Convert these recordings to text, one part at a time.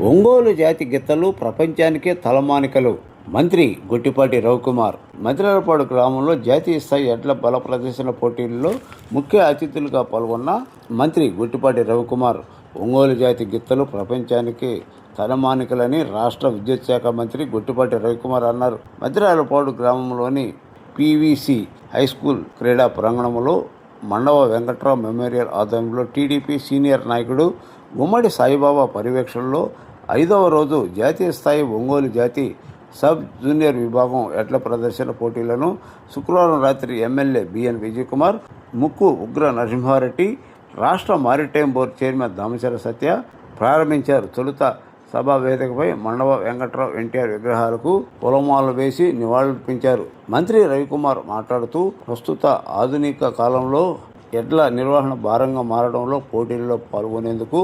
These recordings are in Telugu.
ఒంగోలు జాతి గిత్తలు ప్రపంచానికే తలమానికలు. మంత్రి గొట్టిపాటి రవికుమార్. మంత్రాలపాడు గ్రామంలో జాతీయ స్థాయి ఎడ్ల బల ప్రదర్శన పోటీల్లో ముఖ్య అతిథులుగా పాల్గొన్న మంత్రి గొట్టిపాటి రవికుమార్ ఒంగోలు జాతి గిత్తలు ప్రపంచానికి తలమానికలని రాష్ట్ర విద్యుత్ శాఖ మంత్రి గొట్టిపాటి రవికుమార్ అన్నారు. మంత్రాలపాడు గ్రామంలోని పీవీసీ హైస్కూల్ క్రీడా ప్రాంగణంలో మండవ వెంకట్రావు మెమోరియల్ ఆధ్వర్యంలో టీడీపీ సీనియర్ నాయకుడు గుమ్మడి సాయిబాబా పర్యవేక్షణలో 5వ రోజు జాతీయ స్థాయి ఒంగోలు జాతి సబ్ జూనియర్ విభాగం ఎడ్ల ప్రదర్శన పోటీలను శుక్రవారం రాత్రి ఎమ్మెల్యే బిఎన్ విజయకుమార్, ముక్కు ఉగ్ర నరసింహారెడ్డి, రాష్ట్ర మారిటైమ్ బోర్డు చైర్మన్ దామచర సత్య ప్రారంభించారు. తొలుత సభా వేదికపై మండవ వెంకట్రావు ఎన్టీఆర్ విగ్రహాలకు పూలమాలలు వేసి నివాళులర్పించారు. మంత్రి రవికుమార్ మాట్లాడుతూ ప్రస్తుత ఆధునిక కాలంలో ఎడ్ల నిర్వహణ భారంగా మారడంలో పోటీల్లో పాల్గొనేందుకు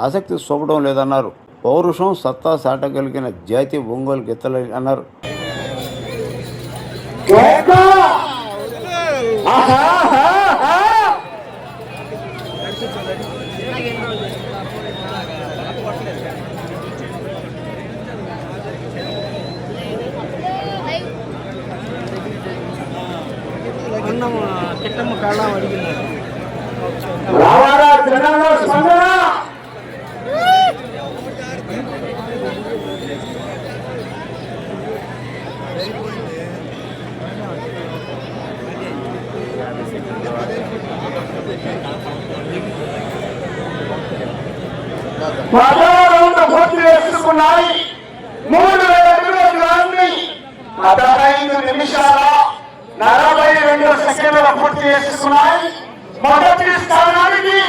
ఆసక్తి చూపడం లేదన్నారు. పౌరుషం, సత్తా సాటగలిగిన జాతి ఒంగోలు గిత్తలని అన్నారు. పూర్తి చేసుకున్నాయి. 3,000 అడుగుల దూరాన్ని 15 నిమిషాల 42 సెకండ్ల పూర్తి చేసుకున్నాయి. మొదటి స్థానానికి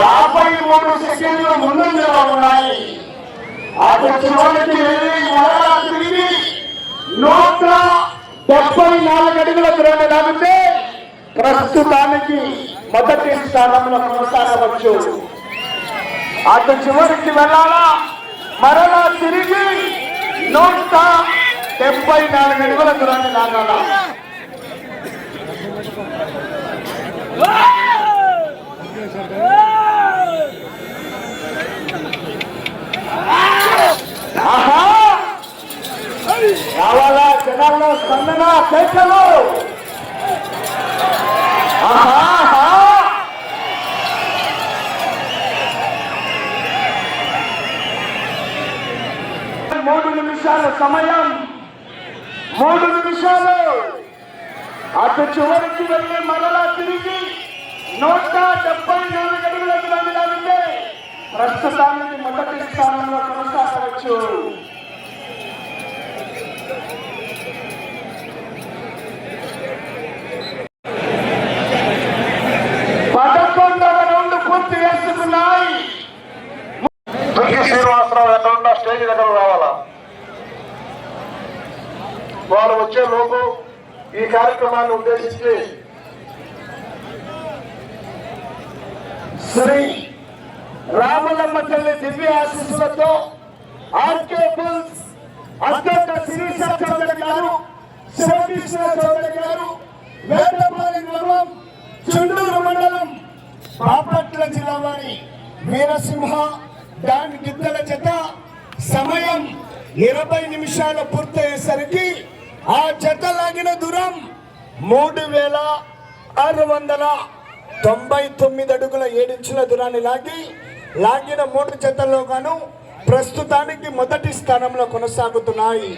53 సెకండ్లు ముందంజలో ఉన్నాయి. అటు చివరికి వెళ్ళి మరలా తిరిగి 174 అడుగుల దూరాన్ని లాగితే ప్రస్తుతానికి మొదటి స్థానంలో కొనసాగవచ్చు. అటు చివరికి వెళ్ళాలా, మరలా తిరిగి 174 అడుగుల దూరాన్ని లాగాలా. రావాలా జనాల్లో స్పందన, కేకలు. 3 నిమిషాల సమయం, 3 నిమిషాలు. అటు చివరికి వెళ్ళి మరలా తిరిగి 174 అడుగుల దూరాన్ని లాగితే ప్రస్తుతానికి మొదటి స్థానంలో కొనసాగవచ్చు. పూర్తి చేసుకున్నాయి. శ్రీనివాసరావు ఎక్కడున్నా స్టేజ్ దగ్గర రావాలా. వారు వచ్చే లోపు ఈ కార్యక్రమాన్ని ఉద్దేశించి శ్రీ రామలమ్మ తల్లి దివ్య ఆశీస్సులతో ఆర్కే బుల్స్ అధ్యక్ష శిరీష చౌదరి గారు, శివకృష్ణ చౌదరి గారు, వేటపాలి గ్రామం, చెండూరు మండలం, బాపట్ల జిల్లా వారి వీరసింహ దాని గిద్దల జత సమయం 20 నిమిషాలు పూర్తయ్యేసరికి ఆ జత లాగిన దూరం 3,699 అడుగుల 7 ఇంచుల దూరాన్ని లాగిన 3 జతల్లో గాను ప్రస్తుతానికి మొదటి స్థానంలో కొనసాగుతున్నాయి.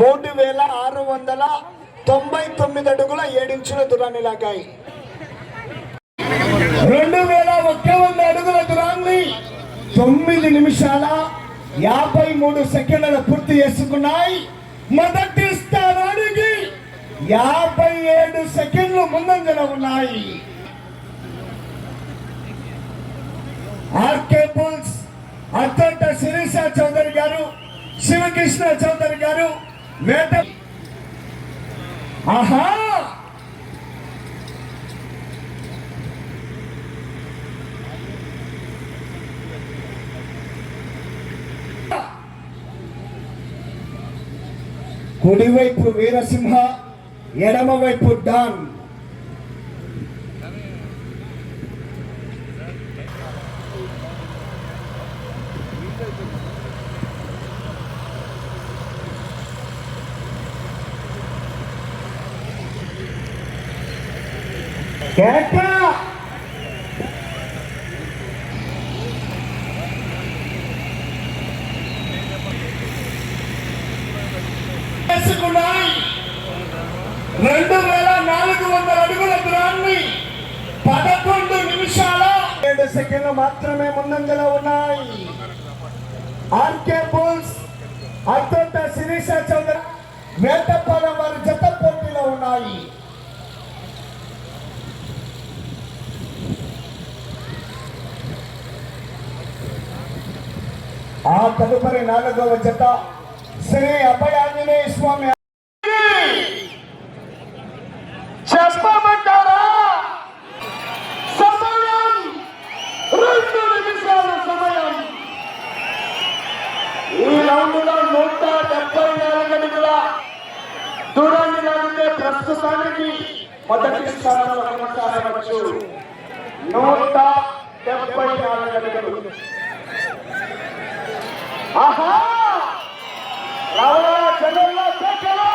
3,699 అడుగుల 7 ఇంచుల దూరాన్ని లాగాయి. 2,100 అడుగుల దూరాన్ని 9 నిమిషాల 53 సెకండ్ల పూర్తి చేసుకున్నాయి. మొదటి స్థానానికి 57 సెకండ్లు ముందంజలో ఉన్నాయి. ఆర్కే బుల్స్ అధ్యక్ష శిరీష చౌదరి గారు, శివకృష్ణ చౌదరి గారు, వేట కుడివైపు వీరసింహ, ఎడమవైపు డాన్. కేక చేసుకున్నాయి 2400 అడుగుల దూరాన్ని 11 నిమిషాల 7 సెకండ్లు మాత్రమే ముందంజలో ఉన్నాయి. ఆర్కే బుల్స్ అత్యంత శిరీష చౌదరి వేటపాలెం వారి జత పోటీలో ఉన్నాయి. ఆ తదుపరి 4వ జత శ్రీ అభయ ఆంజనేయ స్వామి. చెప్పమంటారా? సమయం 2 నిమిషాల సమయం. ఈ రౌండ్లో 174 అడుగుల దూరాన్ని లాగితే ప్రస్తుతానికి మొదటి స్థానంలో కొనసాగవచ్చు. 174 అడుగులు. ఆహా, రావా జగన్లో కేకలు.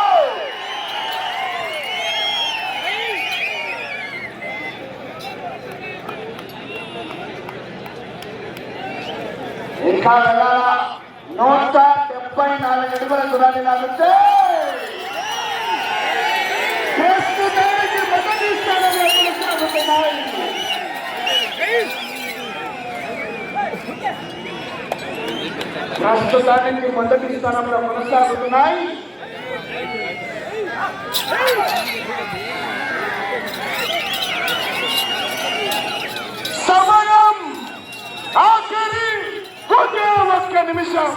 ఇంకా వెళ్ళాలా? 174 అడుగుల దూరాన్ని లాగితే ప్రస్తుతానికి మొదటి స్థానంలో కొనసాగుతున్నాయి. ప్రస్తుతానికి మొదటి స్థానంలో కొనసాగుతున్నాయి. సమయం ఆఖరి 1 నిమిషం.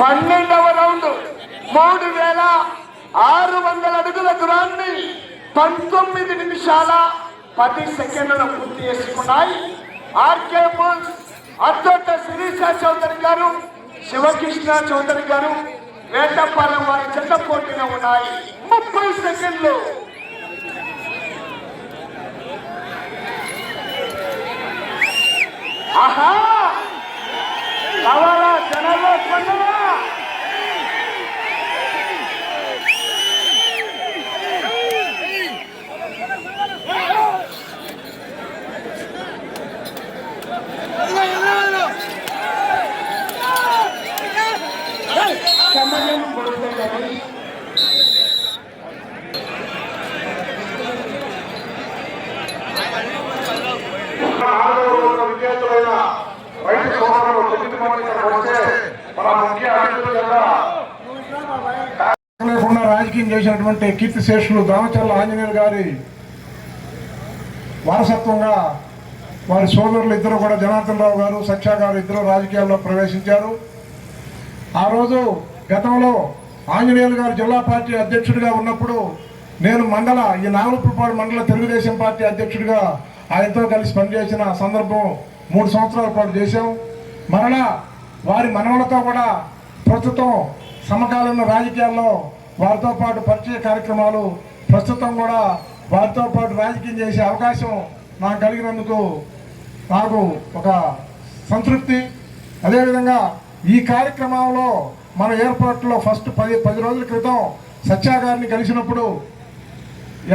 పన్నెండవ రౌండ్ 3600 అడుగుల దూరాన్ని 19 నిమిషాల 10 సెకండ్లలో పూర్తి చేసుకున్నాయి. ఆర్కే బుల్స్ అత్యంత శిరీష చౌదరి గారు, శివకృష్ణ చౌదరి గారు వేటపాలెం వారి జత పోటీలో ఉన్నాయి. 30 సెకండ్లు. ఆహా, కావాలా జనాల్లో స్పందన. సమయం పూర్తయింది. విద్యార్థులైన రైతు సోదరులు వచ్చే మన ముఖ్య లేకుండా రాజకీయం చేసినటువంటి కీర్తి శేషులు దామచర్ల ఆంజనేయులు గారి వారసత్వంగా వారి సోదరులు ఇద్దరు కూడా జనార్దన్ రావు గారు, సత్య గారు ఇద్దరు రాజకీయాల్లో ప్రవేశించారు. ఆ రోజు గతంలో ఆంజనేయులు గారు జిల్లా పార్టీ అధ్యక్షుడిగా ఉన్నప్పుడు నేను ఈ నాగులపురపాడు మండల తెలుగుదేశం పార్టీ అధ్యక్షుడిగా ఆయనతో కలిసి పనిచేసిన సందర్భం 3 సంవత్సరాల పాటు చేశాం. మరలా వారి మనవలతో కూడా ప్రస్తుతం సమకాలీన రాజకీయాల్లో వారితో పాటు పరిచయ కార్యక్రమాలు ప్రస్తుతం కూడా వారితో పాటు రాజకీయం చేసే అవకాశం నాకు కలిగినందుకు నాకు ఒక సంతృప్తి. అదేవిధంగా ఈ కార్యక్రమంలో మన ఏర్పాట్లో ఫస్ట్ 10 రోజుల క్రితం సత్య గారిని కలిసినప్పుడు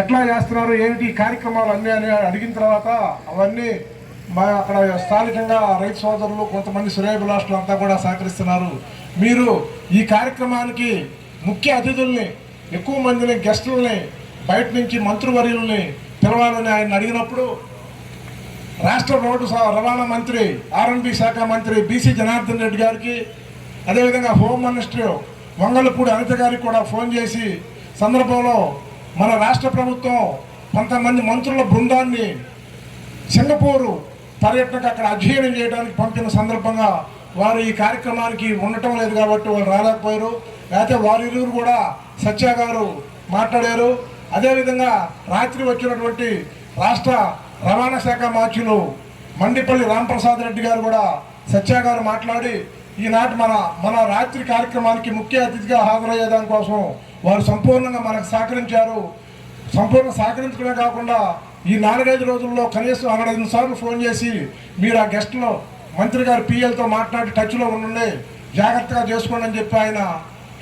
ఎట్లా చేస్తున్నారు ఏమిటి ఈ కార్యక్రమాలు అన్నీ అని అడిగిన తర్వాత అవన్నీ అక్కడ స్థానికంగా రైతు సోదరులు కొంతమంది శ్రేయోభిలాషులు అంతా కూడా సహకరిస్తున్నారు. మీరు ఈ కార్యక్రమానికి ముఖ్య అతిథుల్ని, ఎక్కువ మందిని, గెస్టుల్ని బయట నుంచి మంత్రివర్యుల్ని పిలవాలని ఆయన అడిగినప్పుడు రాష్ట్ర రోడ్డు రవాణా మంత్రి, R&B శాఖ మంత్రి బీసీ జనార్దన్ రెడ్డి గారికి, అదేవిధంగా హోమ్ మినిస్టర్ వంగలపూడి అనిత గారికి కూడా ఫోన్ చేసి సందర్భంలో మన రాష్ట్ర ప్రభుత్వం కొంతమంది మంత్రుల బృందాన్ని సింగపూరు పర్యటనకు అక్కడ అధ్యయనం చేయడానికి పంపిన సందర్భంగా వారు ఈ కార్యక్రమానికి ఉండటం లేదు కాబట్టి వాళ్ళు రాలేకపోయారు. లేకపోతే వారిరువురు కూడా సత్య గారు మాట్లాడారు. అదేవిధంగా రాత్రి వచ్చినటువంటి రాష్ట్ర రవాణా శాఖ మార్చులు మండిపల్లి రాంప్రసాద్ రెడ్డి గారు కూడా సత్య గారు మాట్లాడి ఈనాటి మన రాత్రి కార్యక్రమానికి ముఖ్య అతిథిగా హాజరయ్యే దానికోసం వారు సంపూర్ణంగా మనకు సహకరించారు. సంపూర్ణ సహకరించడమే కాకుండా ఈ 4-5 రోజుల్లో కనీసం 65 సార్లు ఫోన్ చేసి మీరు ఆ గెస్ట్లో మంత్రి గారు పిఎల్తో మాట్లాడి టచ్లో ఉండండి, జాగ్రత్తగా చేసుకోండి అని చెప్పి ఆయన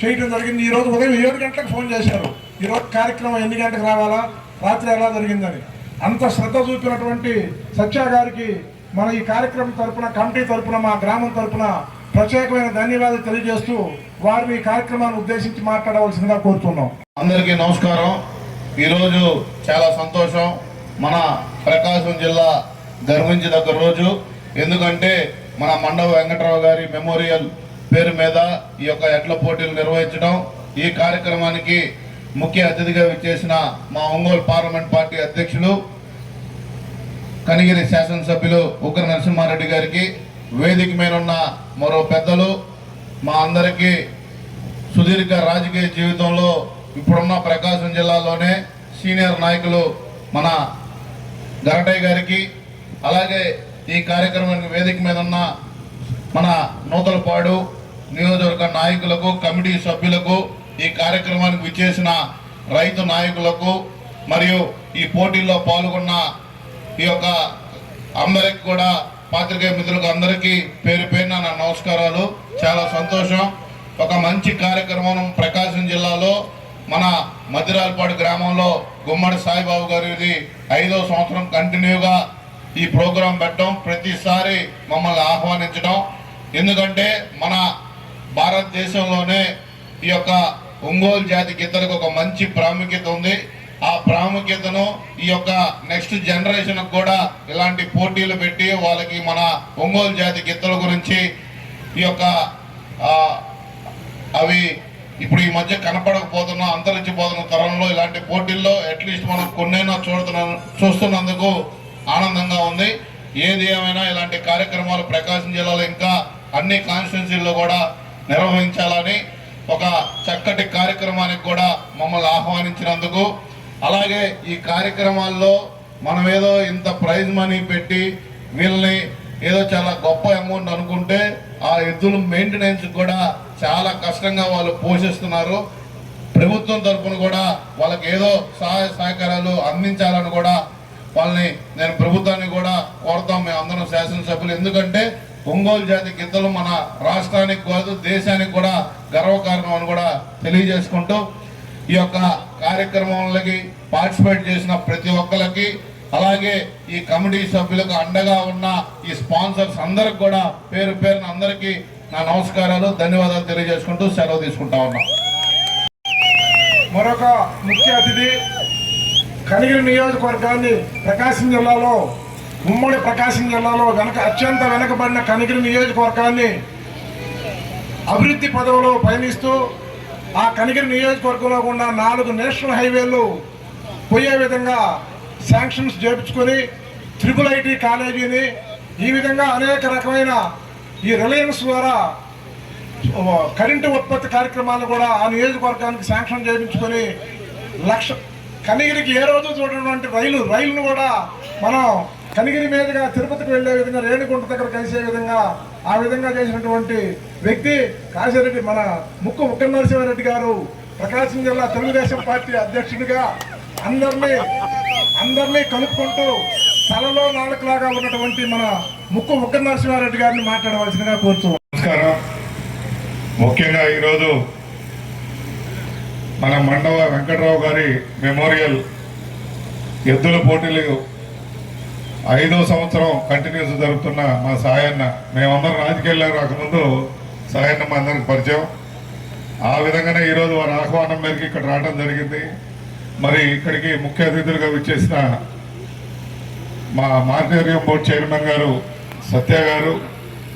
చేయడం జరిగింది. ఈరోజు ఉదయం 7 గంటలకు ఫోన్ చేశారు, ఈరోజు కార్యక్రమం ఎన్ని గంటలకు రావాలా, రాత్రి ఎలా జరిగిందని. అంత శ్రద్ధ చూపినటువంటి సత్య గారికి మన ఈ కార్యక్రమం తరపున, కమిటీ తరపున, మా గ్రామం తరపున ప్రత్యేకమైన ధన్యవాదాలు తెలియజేస్తూ వారిని ఈ కార్యక్రమాన్ని ఉద్దేశించి మాట్లాడవలసిందిగా కోరుతున్నాం. అందరికీ నమస్కారం. ఈరోజు చాలా సంతోషం. మన ప్రకాశం జిల్లా గర్వించదగ్గ రోజు. ఎందుకంటే మన మండవ వెంకటరావు గారి మెమోరియల్ పేరు మీద ఈ యొక్క ఎడ్ల పోటీలు నిర్వహించడం, ఈ కార్యక్రమానికి ముఖ్య అతిథిగా విచ్చేసిన మా ఒంగోలు పార్లమెంట్ పార్టీ అధ్యక్షులు కనిగిరి శాసనసభ్యులు ఉగ్ర నరసింహారెడ్డి గారికి, వేదిక మీద ఉన్న మరో పెద్దలు, మా అందరికీ సుదీర్ఘ రాజకీయ జీవితంలో ఇప్పుడున్న ప్రకాశం జిల్లాలోనే సీనియర్ నాయకులు మన గరటయ్య గారికి, అలాగే ఈ కార్యక్రమానికి వేదిక మీద ఉన్న మన నూతలపాడు నియోజకవర్గ నాయకులకు, కమిటీ సభ్యులకు, ఈ కార్యక్రమానికి విచ్చేసిన రైతు నాయకులకు మరియు ఈ పోటీల్లో పాల్గొన్న ఈ యొక్క అందరికి కూడా పాత్రికేయ మిత్రులకు అందరికీ పేరు పేరున నా నమస్కారాలు. చాలా సంతోషం. ఒక మంచి కార్యక్రమం ప్రకాశం జిల్లాలో మన మద్దిరాలపాడు గ్రామంలో గుమ్మడి సాయిబాబు గారిది 5వ సంవత్సరం కంటిన్యూగా ఈ ప్రోగ్రాం పెట్టడం, ప్రతిసారి మమ్మల్ని ఆహ్వానించడం. ఎందుకంటే మన భారతదేశంలోనే ఈ యొక్క ఒంగోలు జాతి గిత్తలకు ఒక మంచి ప్రాముఖ్యత ఉంది. ఆ ప్రాముఖ్యతను ఈ యొక్క నెక్స్ట్ జనరేషన్ కూడా ఇలాంటి పోటీలు పెట్టి వాళ్ళకి మన ఒంగోలు జాతి గిత్తల గురించి ఈ యొక్క అవి ఇప్పుడు ఈ మధ్య కనపడకపోతున్న, అంతరించిపోతున్న తరంలో ఇలాంటి పోటీల్లో అట్లీస్ట్ మనం కొన్నైనా చూస్తున్నందుకు ఆనందంగా ఉంది. ఏది ఏమైనా ఇలాంటి కార్యక్రమాలు ప్రకాశం జిల్లాలో ఇంకా అన్ని కాన్స్టిట్యున్సీల్లో కూడా నిర్వహించాలని ఒక చక్కటి కార్యక్రమానికి కూడా మమ్మల్ని ఆహ్వానించినందుకు, అలాగే ఈ కార్యక్రమాల్లో మనం ఏదో ఇంత ప్రైజ్ మనీ పెట్టి వీళ్ళని ఏదో చాలా గొప్ప అమౌంట్ అనుకుంటే ఆ ఎద్దుల మెయింటెనెన్స్ కూడా చాలా కష్టంగా వాళ్ళు పోషిస్తున్నారు. ప్రభుత్వం తరఫున కూడా వాళ్ళకి ఏదో సహాయ సహకారాలు అందించాలని కూడా వాళ్ళని నేను ప్రభుత్వాన్ని కూడా కోరుతాం, మేము అందరం శాసనసభ్యులు. ఎందుకంటే ఒంగోలు జాతి గిత్తలు మన రాష్ట్రానికి కాదు దేశానికి కూడా గర్వకారణం అని కూడా తెలియజేసుకుంటూ ఈ యొక్క కార్యక్రమాలకి పార్టిసిపేట్ చేసిన ప్రతి ఒక్కరికి, అలాగే ఈ కమిటీ సభ్యులకు అండగా ఉన్న ఈ స్పాన్సర్స్ అందరికి కూడా పేరు పేరున అందరికీ నా నమస్కారాలు, ధన్యవాదాలు తెలియజేసుకుంటూ సెలవు తీసుకుంటా ఉన్నాం. మరొక ముఖ్య అతిథి కనిగిరి నియోజకవర్గాన్ని ప్రకాశం జిల్లాలో, ఉమ్మడి ప్రకాశం జిల్లాలో అత్యంత వెనకబడిన కనిగిరి నియోజకవర్గాన్ని అభివృద్ధి పదవిలో పయనిస్తూ ఆ కనిగిరి నియోజకవర్గంలో ఉన్న 4 నేషనల్ హైవేలు పోయే విధంగా శాంక్షన్స్ చేయించుకొని IIIT కాలేజీని, ఈ విధంగా అనేక రకమైన ఈ రిలయన్స్ ద్వారా కరెంటు ఉత్పత్తి కార్యక్రమాలు కూడా ఆ నియోజకవర్గానికి శాంక్షన్ చేయించుకొని కనిగిరికి ఏ రోజు చూడటువంటి రైలును కూడా మనం కనిగిరి మీదుగా తిరుపతికి వెళ్లే విధంగా, రేణిగుంట దగ్గర కలిసే విధంగా ఆ విధంగా చేసినటువంటి వ్యక్తి కాశిరెడ్డి, మన ముక్కు నరసింహారెడ్డి గారు ప్రకాశం జిల్లా తెలుగుదేశం పార్టీ అధ్యక్షుడిగా అందరినీ కలుపుకుంటూ తలలో నాలుకలాగా ఉన్నటువంటి మన ముక్కు నరసింహారెడ్డి గారిని మాట్లాడవలసిందిగా కోరుతున్నాం. నమస్కారం. ముఖ్యంగా ఈరోజు మన మండవ వెంకటరావు గారి మెమోరియల్ ఎద్దుల పోటీలు 5వ సంవత్సరం కంటిన్యూస్ జరుగుతున్న మా సాయన్న, మేమందరం రాజకీయాల్లోకి రాకముందు సాయన్న మా అందరికి పరిచయం. ఆ విధంగానే ఈరోజు వారి ఆహ్వానం మేరకు ఇక్కడ రావడం జరిగింది. మరి ఇక్కడికి ముఖ్య అతిథులుగా విచ్చేసిన మా మార్కెటింగ్ బోర్డు చైర్మన్ గారు సత్య గారు,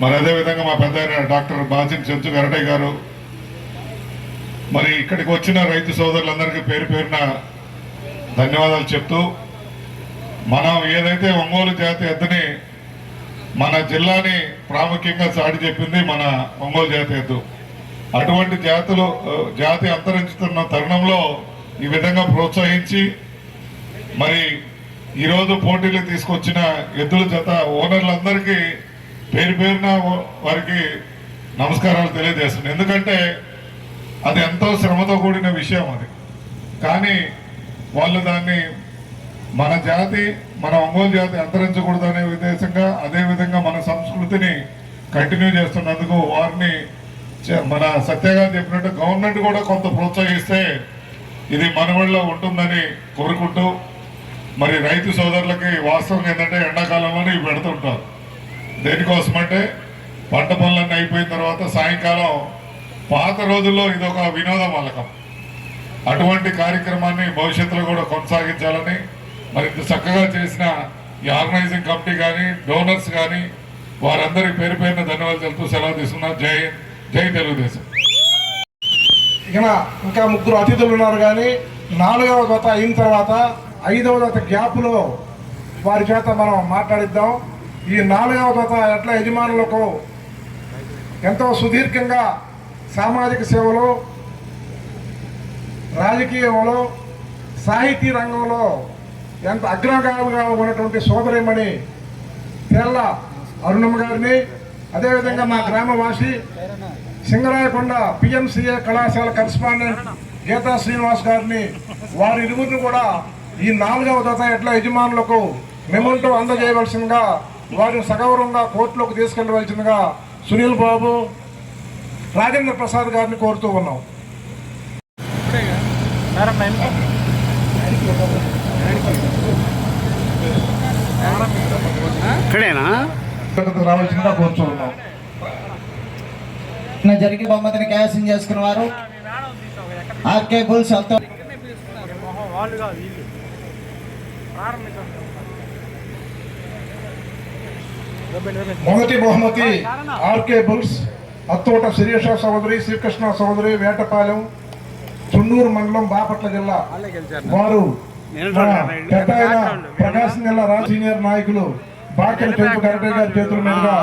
మరి అదేవిధంగా మా పెద్ద డాక్టర్ బాజిన్ చెంచు గరటయ్య గారు, మరి ఇక్కడికి వచ్చిన రైతు సోదరులందరికీ పేరు పేరున ధన్యవాదాలు చెప్తూ, మనం ఏదైతే ఒంగోలు జాతి ఎద్దుని మన జిల్లాని ప్రాముఖ్యంగా చాటి చెప్పింది మన ఒంగోలు జాతి ఎద్దు. అటువంటి జాతి అంతరించుతున్న తరుణంలో ఈ విధంగా ప్రోత్సహించి మరి ఈరోజు పోటీలు తీసుకొచ్చిన ఎద్దుల జత ఓనర్లందరికీ పేరు పేరున వారికి నమస్కారాలు తెలియజేస్తున్నాను. ఎందుకంటే అది ఎంతో శ్రమతో కూడిన విషయం అది, కానీ వాళ్ళు దాన్ని మన జాతి, మన ఒంగోలు జాతి అంతరించకూడదు అనే ఉద్దేశంగా, అదేవిధంగా మన సంస్కృతిని కంటిన్యూ చేస్తున్నందుకు వారిని మన సత్యగా చెప్పినట్టు గవర్నమెంట్ కూడా కొంత ప్రోత్సహిస్తే ఇది మనవడిలో ఉంటుందని కోరుకుంటూ, మరి రైతు సోదరులకి వాస్తవం ఏంటంటే ఎండాకాలంలోనే ఇవి పెడుతుంటారు. దేనికోసమంటే పంట పనులన్నీ అయిపోయిన తర్వాత సాయంకాలం, పాత రోజుల్లో ఇదొక వినోదం వాళ్ళకం. అటువంటి కార్యక్రమాన్ని భవిష్యత్తులో కూడా కొనసాగించాలని మరి ఇంత చక్కగా చేసిన ఈ ఆర్గనైజింగ్ కమిటీ కానీ, డోనర్స్ కానీ వారందరికీ పేరు పేరున ధన్యవాదాలు తెలుపుతూ సెలవు తీసుకున్నాను. జై హింద్, జై తెలుగుదేశం. ఇంకా ముగ్గురు అతిథులు ఉన్నారు, కానీ 4వ జత అయిన తర్వాత 5వ జత గ్యాప్లో వారి చేత మనం మాట్లాడిద్దాం. ఈ 4వ జత ఎట్లా యజమానులకు ఎంతో సుదీర్ఘంగా సామాజిక సేవలో, రాజకీయంలో, సాహితీ రంగంలో ఎంత అగ్రగామిగా ఉన్నటువంటి సోదరిమణి తెల్ల అరుణమ్మ గారిని, అదేవిధంగా మా గ్రామవాసి సింగరాయకొండ పిఎంసిఏ కళాశాల కరెస్పాండెంట్ గీతా శ్రీనివాస్ గారిని, వారి ఇరువురిని కూడా ఈ 4వ జత ఎట్లా యజమానులకు మెమోంటో అందజేయవలసిందిగా, వారిని సగౌరవంగా కోర్టులోకి తీసుకెళ్లవలసిందిగా సునీల్ బాబు, రాజేంద్ర ప్రసాద్ గారిని కోరుతూ ఉన్నాం. ఇక్కడేనా రావాల్సిందిగా కోరుతూ ఉన్నాం. జరిగి బహుమతిని కైవసం చేసుకున్న వారు ఆర్కే బుల్స్ అంతా మొదటి బహుమతి ఆర్కే బుల్స్ అత్తోట శిరీష సోదరి, శ్రీకృష్ణ సోదరి, వేటపాలెం, చుండూరు మండలం, బాపట్ల జిల్లా. వారు పెద్ద ప్రకాశం జిల్లా సీనియర్ నాయకులు బాకెల చేతు కరెక్టే గారి చేతుల మీదుగా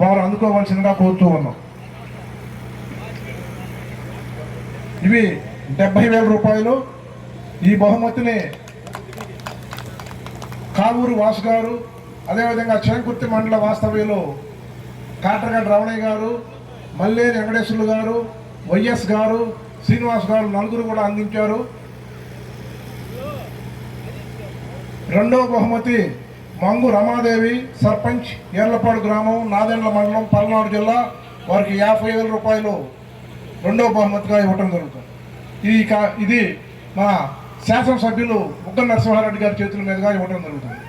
వారు అందుకోవాల్సిందిగా కోరుతూ ఉన్నాం. ఇవి 70,000 రూపాయలు. ఈ బహుమతిని కావూరు వాసు గారు, అదేవిధంగా చేంకుర్తి మండల వాస్తవ్యులు కాటరగడ్డ రమణయ్య గారు, మల్లేని వెంకటేశ్వర్లు గారు, వైఎస్ గారు, శ్రీనివాస్ గారు నలుగురు కూడా అందించారు. రెండవ బహుమతి మంగు రమాదేవి, సర్పంచ్, ఏర్లపాడు గ్రామం, నాదెండ్ల మండలం, పల్నాడు జిల్లా. వారికి 50,000 రూపాయలు రెండవ బహుమతిగా ఇవ్వటం జరుగుతుంది. ఇది మా శాసనసభ్యులు బుగ్గన నరసింహారెడ్డి గారి చేతుల మీదుగా ఇవ్వటం జరుగుతుంది.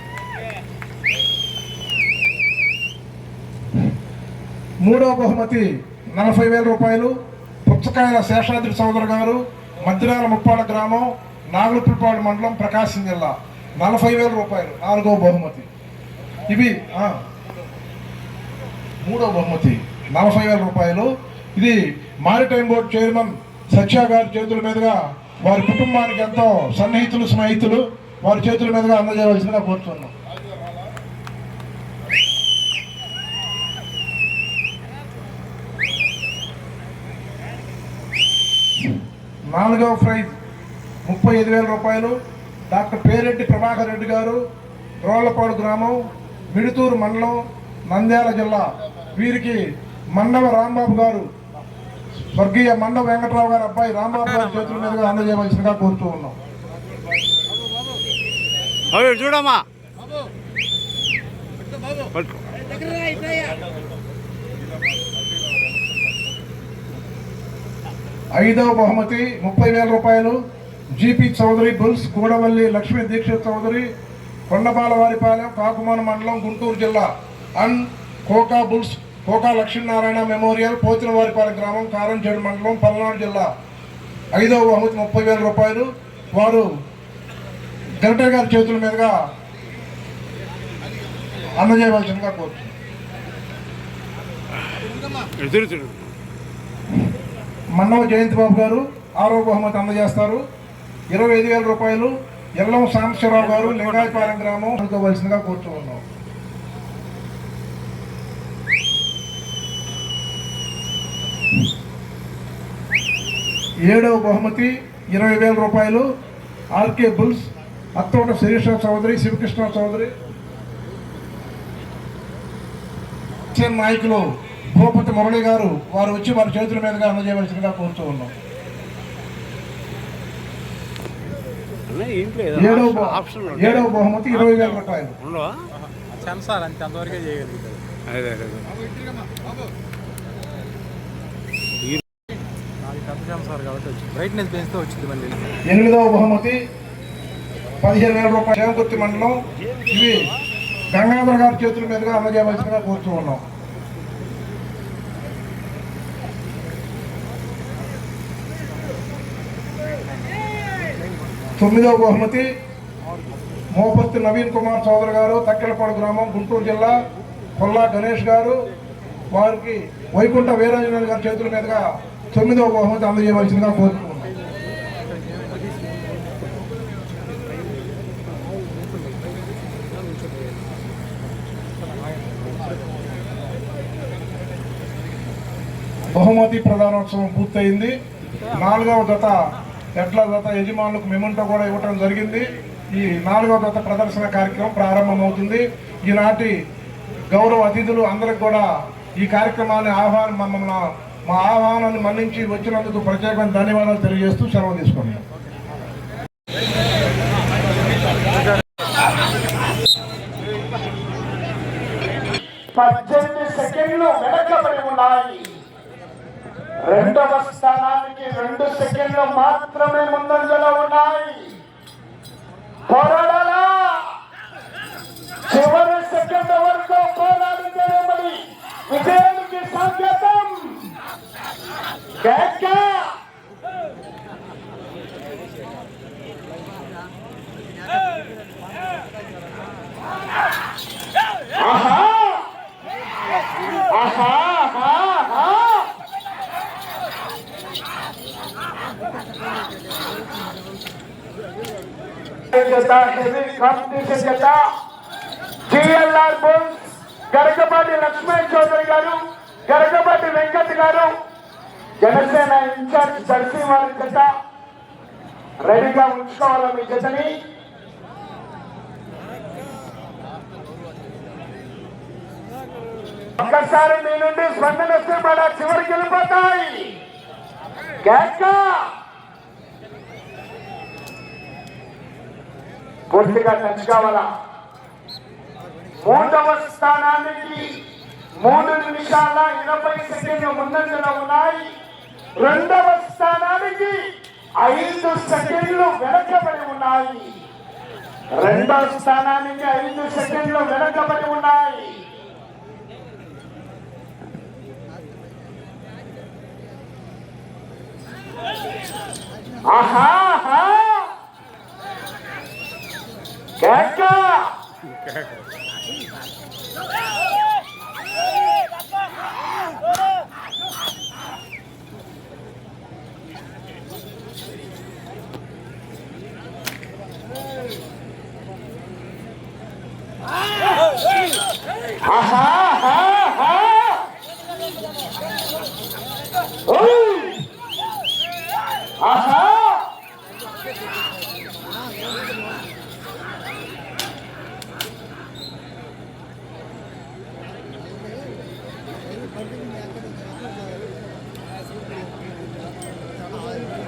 మూడవ బహుమతి 40,000 రూపాయలు. పుచ్చకాయల శేషాద్రి సోదరు గారు, మద్దిరాల ముప్పాడ గ్రామం, నాగులపుల్పాడు మండలం, ప్రకాశం జిల్లా. 40,000 రూపాయలు నాలుగవ బహుమతి. ఇవి మూడవ బహుమతి 40,000 రూపాయలు. ఇది మారిటైమ్ బోర్డు చైర్మన్ సత్య గారి చేతుల మీదుగా, వారి కుటుంబానికి ఎంతో సన్నిహితులు, స్నేహితులు, వారి చేతుల మీదుగా అందజేయవలసిందిగా కోరుతున్నాం. నాలుగవ ప్రైజ్ 35,000 రూపాయలు. డాక్టర్ పేరెడ్డి ప్రభాకర్ రెడ్డి గారు, రోళ్లపాడు గ్రామం, మిడుతూరు మండలం, నంద్యాల జిల్లా. వీరికి మండవ రాంబాబు గారు, స్వర్గీయ మండవ వెంకటరావు గారి అబ్బాయి రాంబాబు గారి చేతుల మీదుగా అందజేయవలసిందిగా కోరుతూ ఉన్నాం. చూడమ్మా. ఐదవ బహుమతి 30,000 రూపాయలు. జీపీ చౌదరి బుల్స్, గూడవల్లి లక్ష్మీ దీక్షిత్ చౌదరి, కొండపాలవారిపాలెం, కాకుమాన మండలం, గుంటూరు జిల్లా. And Koka bulls, Koka Lakshminarayana memorial, Pothinavaripalem గ్రామం, కారంచేడు మండలం, పల్నాడు జిల్లా. ఐదవ బహుమతి 30,000 రూపాయలు. వారు గంటే గారి చేతుల మీదుగా అందజేయవలసిందిగా కోరుతున్నాం. మన్నవ జయంతి బాబు గారు 6వ బహుమతి అందజేస్తారు. 25,000 రూపాయలు. ఎల్లం సాంబశివరావు గారు, లింగాయపాలెం గ్రామం, అందుకోవలసిందిగా కోరుతూ ఉన్నాం. ఏడవ బహుమతి 20,000 రూపాయలు. ఆర్కే బుల్స్, అత్తోట శిరీష చౌదరి, శివకృష్ణ చౌదరి, నాయకులు భూపతి మురళి గారు, వారు వచ్చి వారి చేతుల మీదుగా అందజేయవలసిందిగా కోరుతూ ఉన్నాం. ఏడవ బహుమతి 20,000 రూపాయలు. సెన్సార్ అంతే అంతవరకే చేయగలుగుతారు. అది పెద్ద సెన్సార్ కాబట్టి వచ్చింది. బ్రైట్నెస్ పెంచితే వచ్చింది మళ్ళీ. 8వ బహుమతి 15,000 రూపాయలు. చేమకుర్తి మండలం. ఇవి గంగాధర్ గారి చేతుల మీదుగా అందజేయవలసిందిగా కోరుతూ ఉన్నాం. 9వ బహుమతి మోపర్తి నవీన్ కుమార్ చౌదరి గారు, తక్కెలపాడు గ్రామం, గుంటూరు జిల్లా, కొల్లా గణేష్ గారు. వారికి వైకుంఠ వీరాంజనేయులు గారి చేతుల మీదుగా 9వ బహుమతి అందజేయవలసిందిగా కోరుతున్నాం. బహుమతి ప్రధానోత్సవం పూర్తయింది. 4వ జత ఎడ్ల జత యజమానులకు మెమెంటో కూడా ఇవ్వటం జరిగింది. ఈ 4వ జత ప్రదర్శన కార్యక్రమం ప్రారంభమవుతుంది. ఈనాటి గౌరవ అతిథులు అందరికి కూడా ఈ కార్యక్రమాన్ని మా ఆహ్వానాన్ని మన్నించి వచ్చినందుకు ప్రత్యేకమైన ధన్యవాదాలు తెలియజేస్తూ సెలవు తీసుకున్నాం. సెకండ్లు వెనకబడి ఉన్నాయి. రెండవ స్థానానికి 2 సెకండ్లు మాత్రమే ముందంజలో ఉన్నాయి. పోరాడాలా, చివరి సెకండ్ వరకు పోరాడుతామని విజయానికి సంకేతం. ఆహా ఆహా ఆహా. జిఎల్ఆర్ బుల్స్ గరగపాటి లక్ష్మణ్ చౌదరి గారు, గరగపాటి వెంకట్ గారు, జనసేన ఇన్ఛార్జ్ దర్శి వారి జత రెడీగా ఉంచుకోవాలి. మీ జతని ఒక్కసారి మీ నుండి స్పందన వస్తే మన చివరికి వెళ్ళిపోతాయి. పూర్తిగా టచ్ కావాలా. 3వ స్థానానికి 3 నిమిషాల 20 సెకండ్లు ముందంజలో ఉన్నాయి. 2వ స్థానానికి 5 సెకండ్లు వెనకబడి ఉన్నాయి. 2వ స్థానానికి 5 సెకండ్లు వెనకబడి ఉన్నాయి. ఆహా కేక.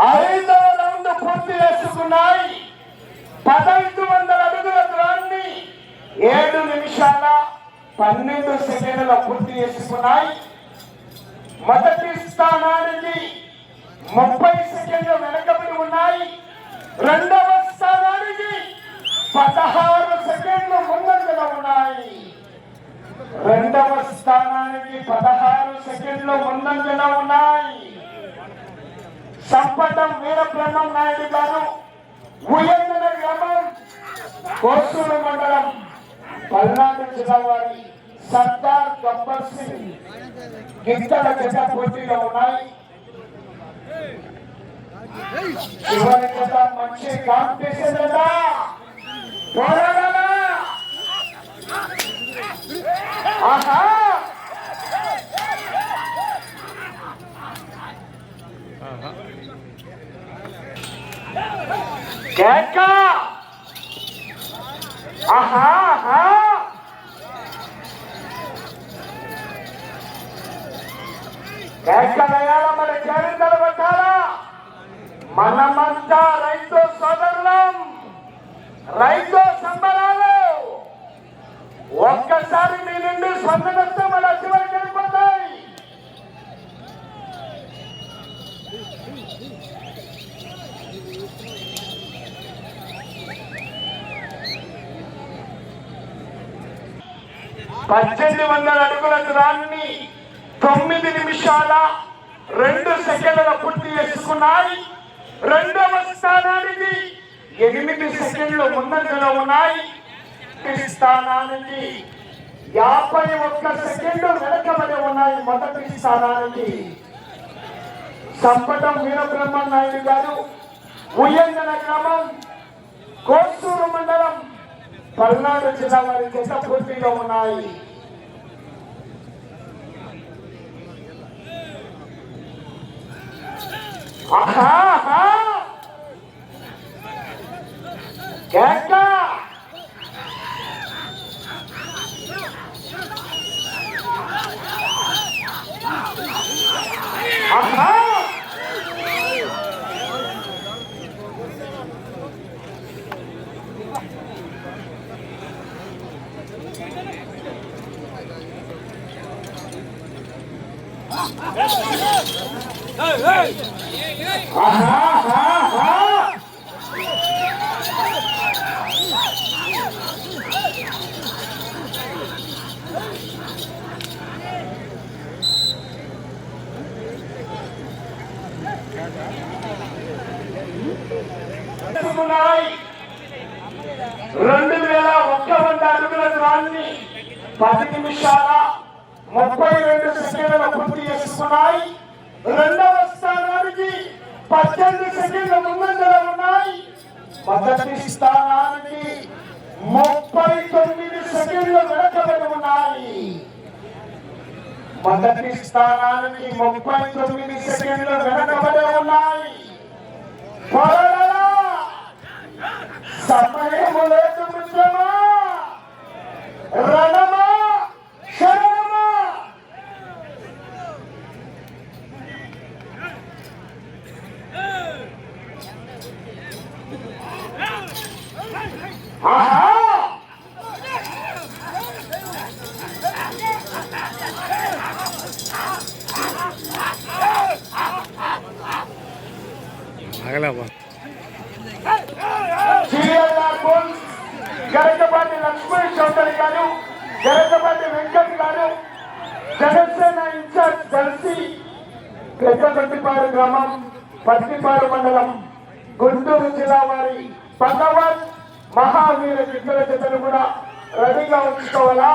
5వ రౌండ్ పూర్తి చేసుకున్నాయి. 1500 అడుగుల దూరాన్ని 7 నిమిషాల 12 సెకండ్ల పూర్తి చేసుకున్నాయి. మొదటి స్థానానికి 30 సెకండ్లు వెనకబడి ఉన్నాయి. 2వ స్థానానికి 16 సెకండ్లు ముందంజలో ఉన్నాయి. 2వ స్థానానికి 16 సెకండ్లు ముందంజలో ఉన్నాయి. సంపటం వీరబ్రహ్మం నాయుడు గారు, ఉయ్యందన గ్రామం, కోసూరు మండలం, పల్నాడు జిల్లా వారి సర్దార్ గబ్బర్ సింగ్ గిత్తల జత పోటీలో ఉన్నాయి. చివరి జత మంచి కాంపిటీషన్ జత. పోరాడాలా. ఆహా కేక. ఆహా ఆహా. కేక వేయాల, మన చరిత్రలు పెట్టాలా. మనమంతా రైతు సోదరులం. అడుగుల దూరాన్ని 9 నిమిషాల 2 సెకండ్ల పూర్తి చేసుకున్నాయి. రెండవ స్థానానికి 8 సెకండ్లు ముందంజలో ఉన్నాయి. స్థానానికి 51 సెకండ్లు వెనకబడి ఉన్నాయి. మొదటి స్థానానికి సంపటం వీరబ్రహ్మనాయుడు గారు, ఉయ్యంగన గ్రామం, కోసూరు మండలం, పల్నాడు జిల్లా వారి జత పూర్తిగా ఉన్నాయి. ఉన్నాయి. 2100 అడుగుల దూరాన్ని 10 నిమిషాల 32 సెకండ్ల పూర్తి చేసుకున్నాయి. రెండవ స్థానానికి 18 సెకండ్ల ముందంజలో ఉన్నాయి. మొదటి స్థానానికి 39 సెకండ్లు వెనకబడి ఉన్నాయి. మొదటి స్థానానికి 39 సెకండ్లు వెనకబడి ఉన్నాయి. సమయము లేదు మిత్రమా, రణమా శరణమా. గరకపాటి లక్ష్మీ చౌదరి గారు, గరకపాటి వెంకట్ గారు, జనసేన ఇన్ఛార్జ్ దర్శి, పెద్దగొట్టిపాడు గ్రామం, పత్తిపాడు మండలం, గుంటూరు జిల్లా వారి భగవత్ మహావీర విద్యుల జతను కూడా రెడీగా ఉంచుకోవాలా.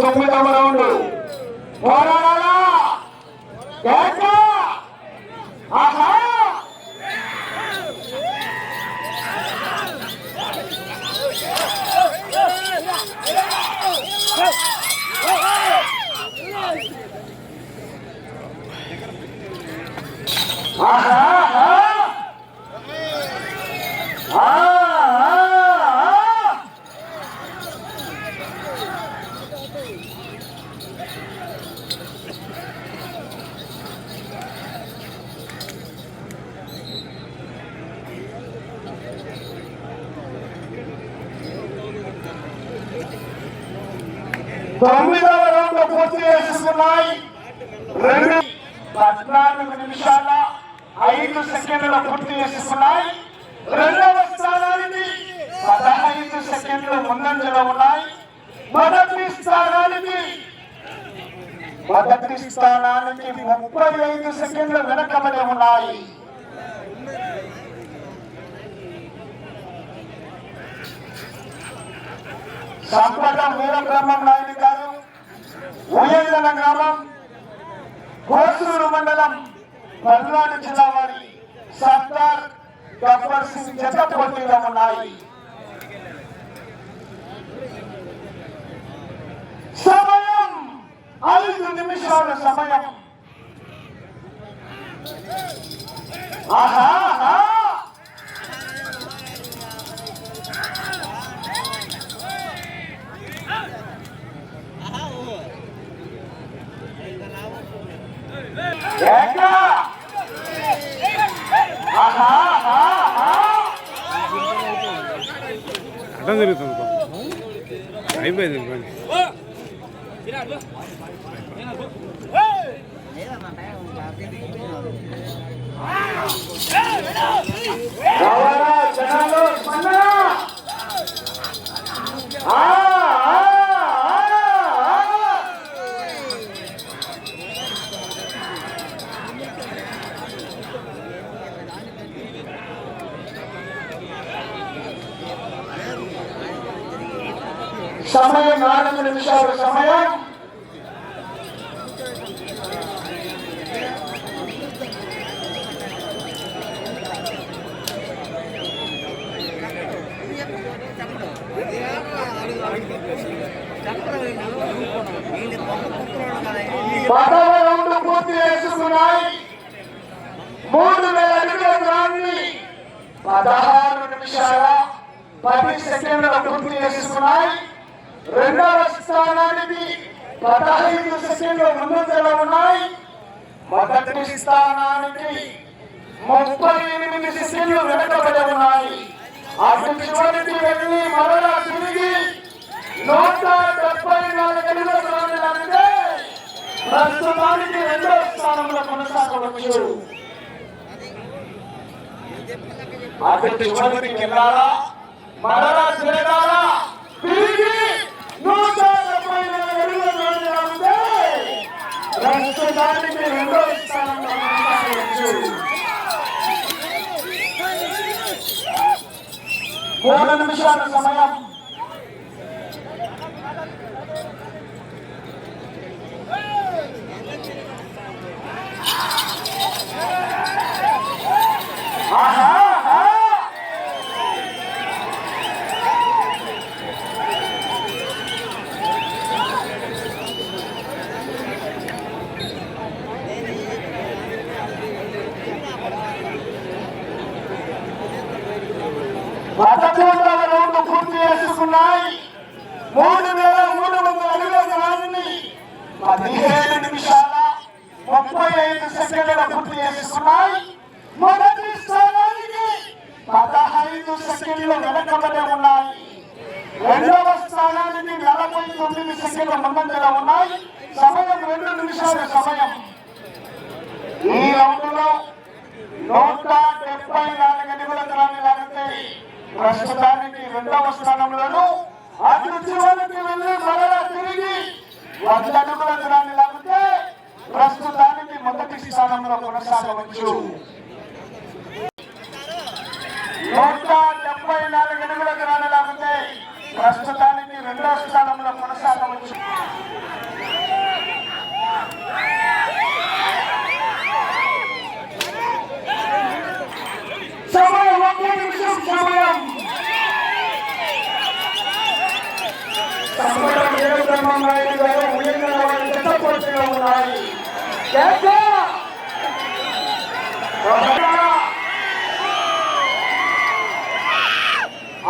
తొమ్మిదవ రౌండ్ పోరాడాలా. తొమ్మిదవ రౌండ్ పూర్తి చేసుకున్నాయి. 14 నిమిషాల 5 సెకండ్ల పూర్తి చేసుకున్నాయి. రెండవ స్థానానికి 15 సెకండ్లు ముందంజలో ఉన్నాయి. మొదటి స్థానానికి 35 సెకండ్లు వెనకబడి ఉన్నాయి. సంపటం వీరబ్రహ్మనాయుడు గారు, ఉయ్యంగన గ్రామం, కోసూరు మండలం, పల్నాడు జిల్లా వారి సర్దార్ గబ్బర్ సింగ్ జత పోటీలో ఉన్నాయి. సమయం 5 నిమిషాల సమయం. ఆహా ఆహా. ఏకా. ఆహా ఆహా ఆహా. అడ్డం జరుగుతుంది అయిపోయింది పని. రావాలా జనాలు స్పందన. ఆ, ఆ, ఆ, ఆ. సమయం 4 నిమిషాల సమయం. పదవ రౌండ్ పూర్తి చేసుకున్నాయి. 3000 అడుగుల దూరాన్ని 16 నిమిషాల 10 సెకండ్ల పూర్తి చేసుకున్నాయి. రెండవ స్థానానికి 15 సెకండ్లు ముందంజలో ఉన్నాయి. మొదటి స్థానానికి 38 సెకండ్లు వెనకబడి ఉన్నాయి. అటు చివరికి వెళ్ళి మరలా తిరిగి 174 అడుగుల దూరాన్ని లాగితే ప్రస్తుతానికి రెండవ స్థానంలో కొనసాగవచ్చు. అటు చివరికి వెళ్ళాలా మరలా తిరగాలా తిరిగి 174 అడుగుల దూరాన్ని లాగితే ప్రస్తుతానికి రెండవ స్థానంలో కొనసాగవచ్చు. 3 నిమిషాల సమయం. ఆహా ఆహా. పదకొండవ రౌండ్ పూర్తి చేసుకున్నాయి. 3300 అడుగుల దూరాన్ని 17 నిమిషాల 35 సెకండ్ల పూర్తి చేసుకున్నాయి. మొదటి స్థానానికి 15 సెకండ్లు వెనకబడి ఉన్నాయి. రెండవ స్థానానికి 49 సెకండ్ల ముందంజలో ఉన్నాయి. సమయం 2 నిమిషాల సమయం. ఈ రౌండ్ లో 174 అడుగుల దూరాన్ని లాగితే ప్రస్తుతానికి రెండవ స్థానంలోను. అటు చివరికి వెళ్ళి మరలా తిరిగి 100 అడుగుల దూరాన్ని లాగితే ప్రస్తుతానికి మొదటి స్థానంలో కొనసాగవచ్చు. 174 అడుగుల దూరాన్ని లాగితే ప్రస్తుతానికి రెండవ స్థానంలో కొనసాగవచ్చు. సమయం 1 నిమిషం సమయం. బ్రహ్మనాయుడు గారు ఉయ్యంగా చెత్తపూర్తిగా ఉన్నాయి.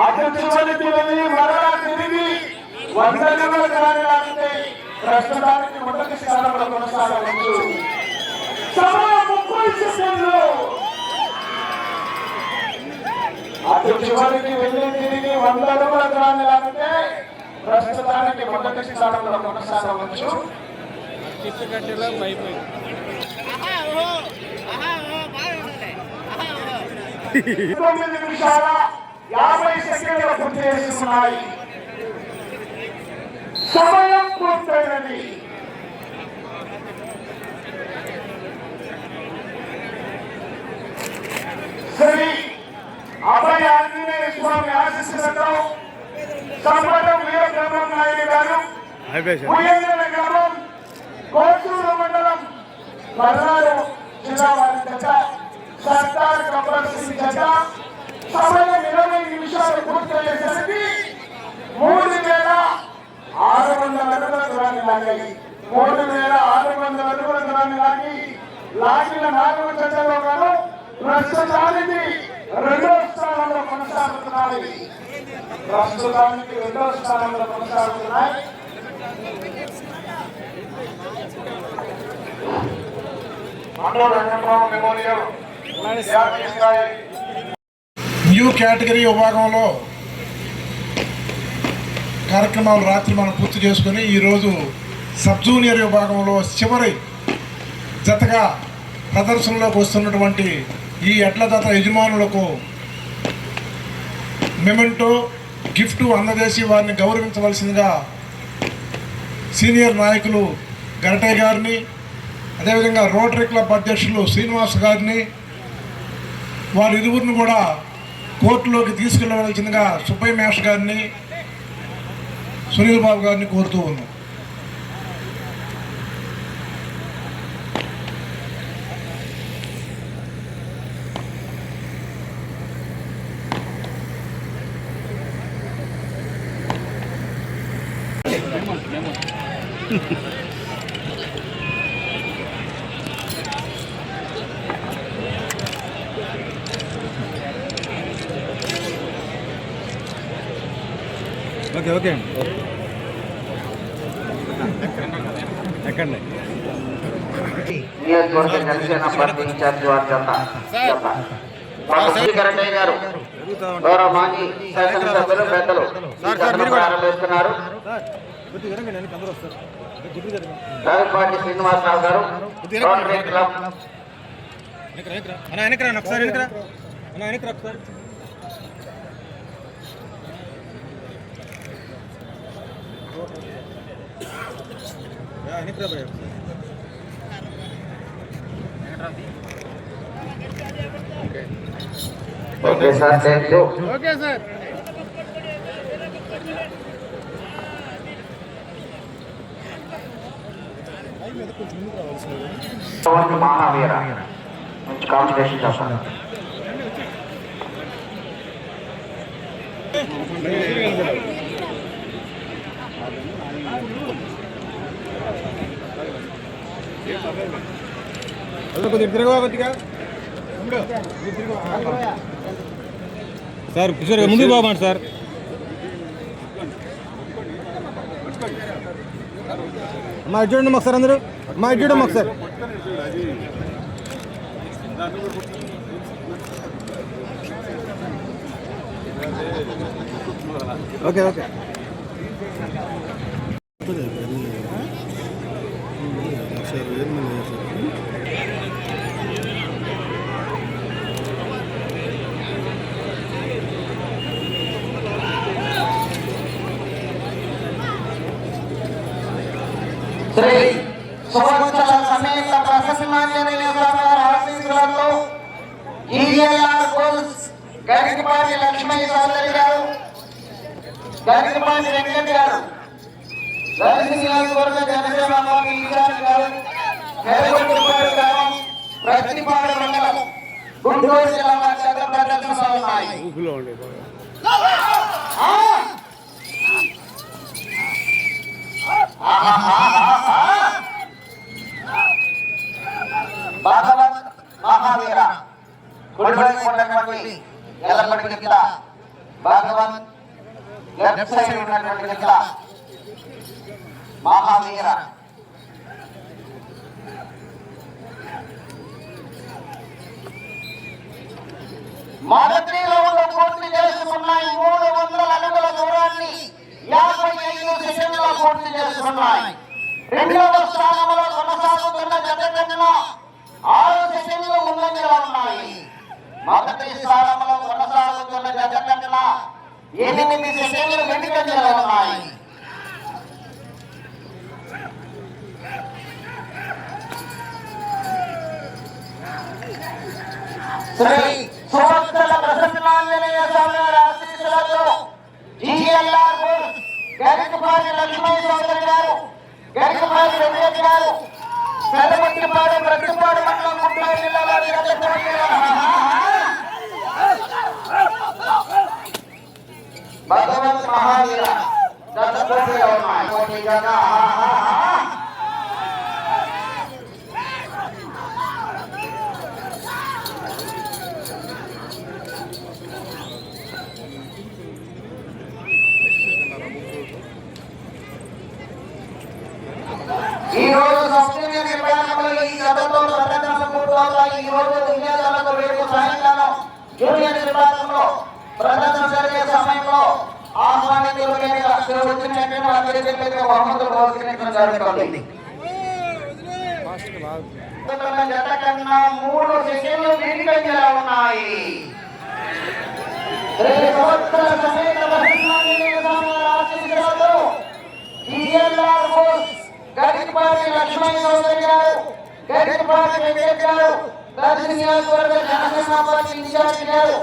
అటు చివరికి వెళ్ళి మరలా తిరిగి 100 అడుగుల దూరాన్ని లాగితే ప్రస్తుతానికి మొదటి స్థానంలో కొనసాగవచ్చు. సమయం 30 సెకండ్లు. అటు చివరికి వెళ్ళి తిరిగి 100 అడుగుల దూరాన్ని లాగితే ప్రస్తుతానికి మొదటి స్థానంలో కొనసాగవచ్చు. 9 నిమిషాల 50 సెకండ్ల పూర్తి చేసుకున్నాయి. సమయం పూర్తయినది. శ్రీ అభయ ఆంజనేయ స్వామి ఆశీస్సులతో సంబరం వీర బ్రహ్మనాయుడు గారు ఉయ్యంగల గ్రామం కోసూరు మండలం పల్నాడు జిల్లా వారి జత సర్దార్ గబ్బర్ సింగ్ జత సమయం 20 నిమిషాలు పూర్తయ్యేసరికి 3600 అడుగుల దూరాన్ని లాగాయి. 3600 అడుగుల దూరాన్ని లాగి లాగిన 4 జతల్లో గాను ప్రస్తుతానికి రెండవ స్థానంలో కొనసాగుతున్నాయి. మండల వెంకటరావు మెమోరియల్ జాతీయ స్థాయి న్యూ కేటగిరీ విభాగంలో కార్యక్రమాలు రాత్రి మనం పూర్తి చేసుకుని ఈరోజు సబ్ జూనియర్ విభాగంలో చివరి జతగా ప్రదర్శనలోకి వస్తున్నటువంటి ఈ ఎడ్ల జత యజమానులకు మెమెంటో గిఫ్ట్ అందజేసి వారిని గౌరవించవలసిందిగా సీనియర్ నాయకులు గరటయ్య గారిని, అదేవిధంగా రోటరీ క్లబ్ అధ్యక్షులు శ్రీనివాస్ గారిని, వారి ఇరువురిని కూడా కోర్టులోకి తీసుకెళ్లవలసిందిగా సుబ్బయ్య మేష్ గారిని, సునీల్ బాబు గారిని కోరుతూ ఉన్నాం. ఓకే ఓకే ఎక్కండి. నియోజకవర్గ జనసేన పార్టీ ఇన్ఛార్జ్ వారి గరటయ్య గారు గౌరవ మాజీ శాసనసభ్యులు పెద్దలు ప్రారంభిస్తున్నారు. రావిపాటి శ్రీనివాసరావు గారు rotary club okay sir, thank you. Okay sir. Mahavir మంచి కాంపిటీషన్ చేస్తాను. కొద్దిగా తిరగవా కొద్దిగా సార్. కిషోర్ ముందుకు పోమండి సార్. అమ్మా ఇటు చూడండి ఒకసారి అందరూ. అమ్మా ఇటు చూడమ్మా ఒకసారి. Okay okay. శ్రీ సువత్సల సమేత ప్రసన్నాంజనేయ స్వామి వారి ఆశీస్సులతో ఈఎల్ఆర్ గోల్స్ గరికపాటి లక్ష్మయ్య చౌదరి గారు, గరికపాటి వెంకట్ గారు, దర్శి నియోజకవర్గ జనసేన పార్టీ ఇన్ఛార్జ్ గారు, నెలకొండపాడు గ్రామం, ప్రతిపాడు మండలం, గుంటూరు జిల్లా వారి చేత ప్రదర్శనలు ఉన్నాయి. భాగవత్ మహావీర కుడివైపు ఉన్నటువంటి ఎల్లపడి కింద భాగవత్, లెఫ్ట్ సైడ్ ఉన్నటువంటి కింద మహావీర. మొదటి రౌండ్ పూర్తి చేసుకున్నాయి. 300 అడుగుల దూరాన్ని 55 సెకండ్లలో పూర్తి చేసుకున్నాయి. రెండవ స్థానంలో కొనసాగుతున్న జత కన్నా 6 సెకండ్లు ముందంజలో ఉన్నాయి. మొదటి స్థానంలో కొనసాగుతున్న జత కన్నా 8 సెకండ్లు వెనుకంజలో ఉన్నాయి. శ్రీ సువత్సల ప్రసన్నాంజనేయ స్వామి వారి ఆశీస్సులతో జిఎల్ఆర్ గోల్స్ గరికపాటి లక్ష్మయ్య చౌదరి గారు, గరికపాటి వెంకట్ గారు, పెదమట్టిపాడు ప్రతిపాడు మండలం, గుంటూరు జిల్లా వారి భగవత్ మహావీర పోటీగా ఉన్నాయి. పోటీగా ప్రభుత్వంలో ఈ రోజు విజేతలకు రేపు సాయంకాలం జూనియర్ విభాగంలో ప్రదర్శన జరిగే సమయంలో ఆహ్వానితులుగా వచ్చినట్టు బహుమతులు బహుకరించడం జరుగుతుంది. జత కన్నా 3 సెకండ్లు వెనుకంజలో ఉన్నాయి. గరికపాటి లక్ష్మణ్ చౌదరి గారు, గరికపాటి వెంకట్ గారు, దర్శి నియోజకవర్గ జనసేన పార్టీ ఇన్ఛార్జి గారు,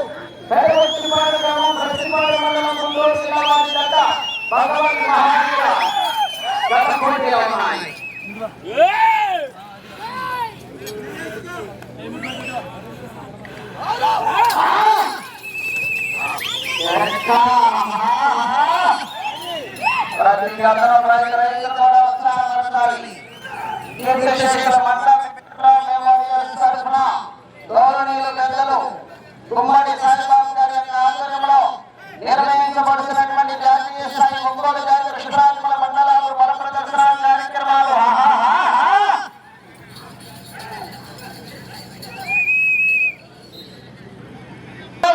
పెరవచ్చిపాడు గ్రామం ప్రతిపాడు మండలం గుంటూరు జిల్లా వారి జత భగవత్ మహావీర గత పోటీలో ఉన్నాయి. గుమ్మడి సాయిబాబు గారి యొక్క ఆధ్వర్యంలో నిర్వహించబడుతున్నటువంటి జాతీయ స్థాయి ఒంగోలు జాతి కృష్ణరాజుల మండలాలు బల ప్రదర్శన కార్యక్రమాలు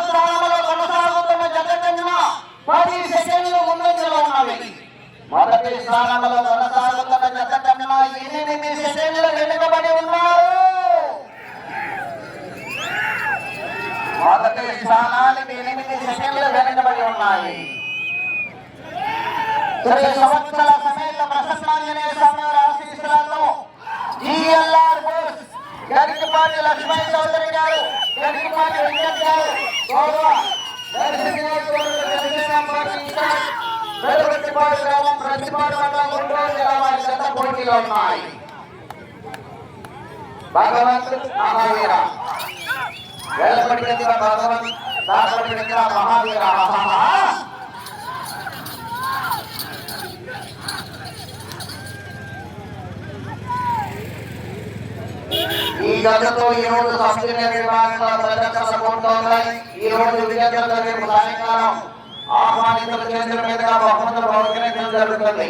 స్థానంలో కొనసాగుతున్న జత కన్నా 10 సెకండ్లు ముందంజలో ఉన్నవి. మొదటి స్థానంలో కొనసాగుతున్న జత కన్నా 8 సెకండ్లు వెనుకబడి ఉన్నారు. మొదటి స్థానానికి 8 సెకండ్లు వెనుకబడి ఉన్నాయి. శ్రీ సంవత్సరాల సమేత ప్రసన్నాంజనేయ స్వామి వారి ఆశీస్సులతో జిఎల్ఆర్ బోస్ గరికపాటి లక్ష్మణ్ చౌదరి గారు, గరికపాటి వెంకట్ గారు, గౌరవ దర్శి నియోజకవర్గ జనసేన పార్టీ ఇన్ఛార్జ్ పెరవచ్చిపాడు గ్రామం ప్రతిపాడు మండలం గుంటూరు జిల్లా వారి జత పోటీలో ఉన్నాయి. భగవంత్ మహావీర వేలపడి దగ్గర భగవంత్, దాపడి దగ్గర మహావీర. ఈ గతతో ఈ రోజు సబ్ జూనియర్ విభాగంలో ప్రదర్శన పూర్తవుతాయి. ఈ రోజు విజేతలకు రేపు సాయంకాలం ఆహ్వానితుల చేతుల మీదుగా బహుమతులు బహుకరించడం జరుగుతుంది.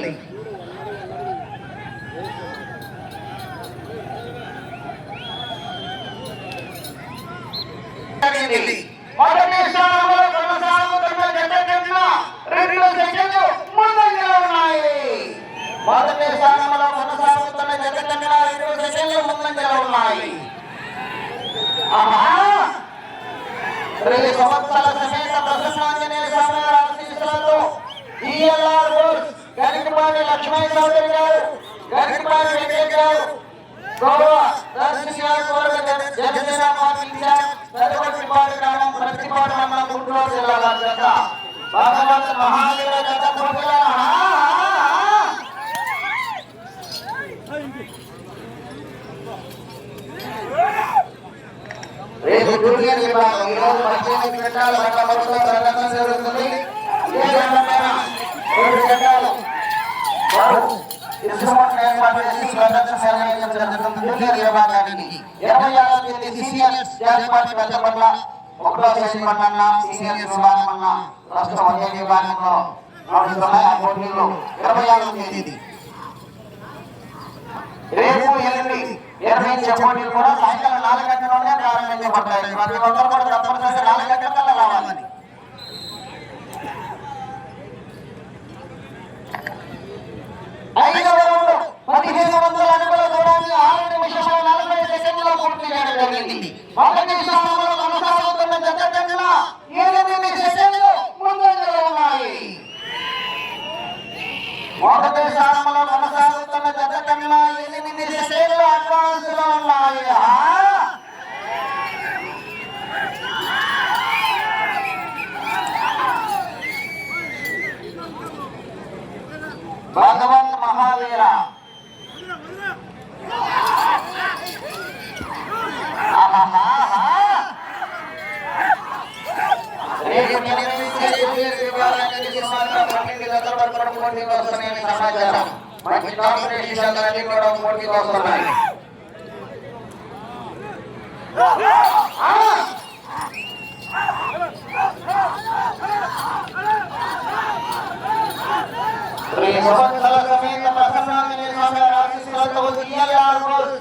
మొదటి స్థానంలో కొనసాగుతున్న జత కన్నా 2 సెకండ్లు ముందంజలో ఉన్నాయి. మొదటి స్థానంలో కొనసాగుతున్న జత కన్నా 2 సెకండ్లు ముందంజలో ఉన్నాయి. శ్రీ సంవత్సరాల సమేత ప్రసన్నాంజనేయ స్వామి వారి ఆశీస్సులతో జిఎల్ఆర్ బోస్ గరికపాటి లక్ష్మణ్ చౌదరి గారు, గరికపాటి వెంకట్ గారు, గౌరవ దర్శి నియోజకవర్గ జనసేన పార్టీ ఇన్ఛార్జ్ పెరవచ్చిపాడు గ్రామం ప్రతిపాడు మండలం గుంటూరు జిల్లా వారి జత భగవంత్ మహావీర జత పోటీలో రేపు జూనియర్ విభాగం ఈ రోజు 18 నిమిషాల వరుసలో ప్రదర్శన జరుగుతుంది. ఏర్పాటు చేసి ప్రదర్శన నిర్వహించడం జూనియర్ విభాగానికి 26వ తేదీ సీనియర్ జాతీయ పార్టీ పెద్దపట్ల 1వ తేదీ మండల సీనియర్ విభాగం అన్న రాష్ట్ర ఒకే విభాగంలో నడుస్తున్నాయి. ఆ పోటీలు 26వ తేదీ రేపు ఎల్లుండి నిర్వహించే పోటీలు కూడా సాయంకాలం 4 గంటలలోనే ప్రారంభించబడతాయి. ప్రతి ఒక్కరు కూడా తప్పనిసరిగా 4 గంటల రావాలని. ఐదవ రౌండ్ 1500 అడుగుల దూరాన్ని 6 నిమిషాల 40 సెకండ్లలో పూర్తి చేయడం జరిగింది. మొదటి స్థానంలో కొనసాగుతున్న జత కన్నా 8 సెకండ్లు ముందంజలో ఉన్నాయి. మొదటి స్థానంలో కొనసాగుతున్న జత కన్నా 8 సెకండ్లు అడ్వాన్స్ లో ఉన్నాయి. భగవంత్ మహావీర రేపు నిర్వహించే జూనియర్ విభాగానికి సుమారుగా 12 జతల వరకు పోటీలు వస్తున్నాయని సమాచారం. మంచి కాంపిటీషన్ అన్ని కూడా పోటీలు వస్తున్నాయి. శ్రీ సంవత్సరాల సమేత ప్రసన్నాంజనేయ స్వామి వారి ఆశీస్సులతో జిఎల్ఆర్ బోస్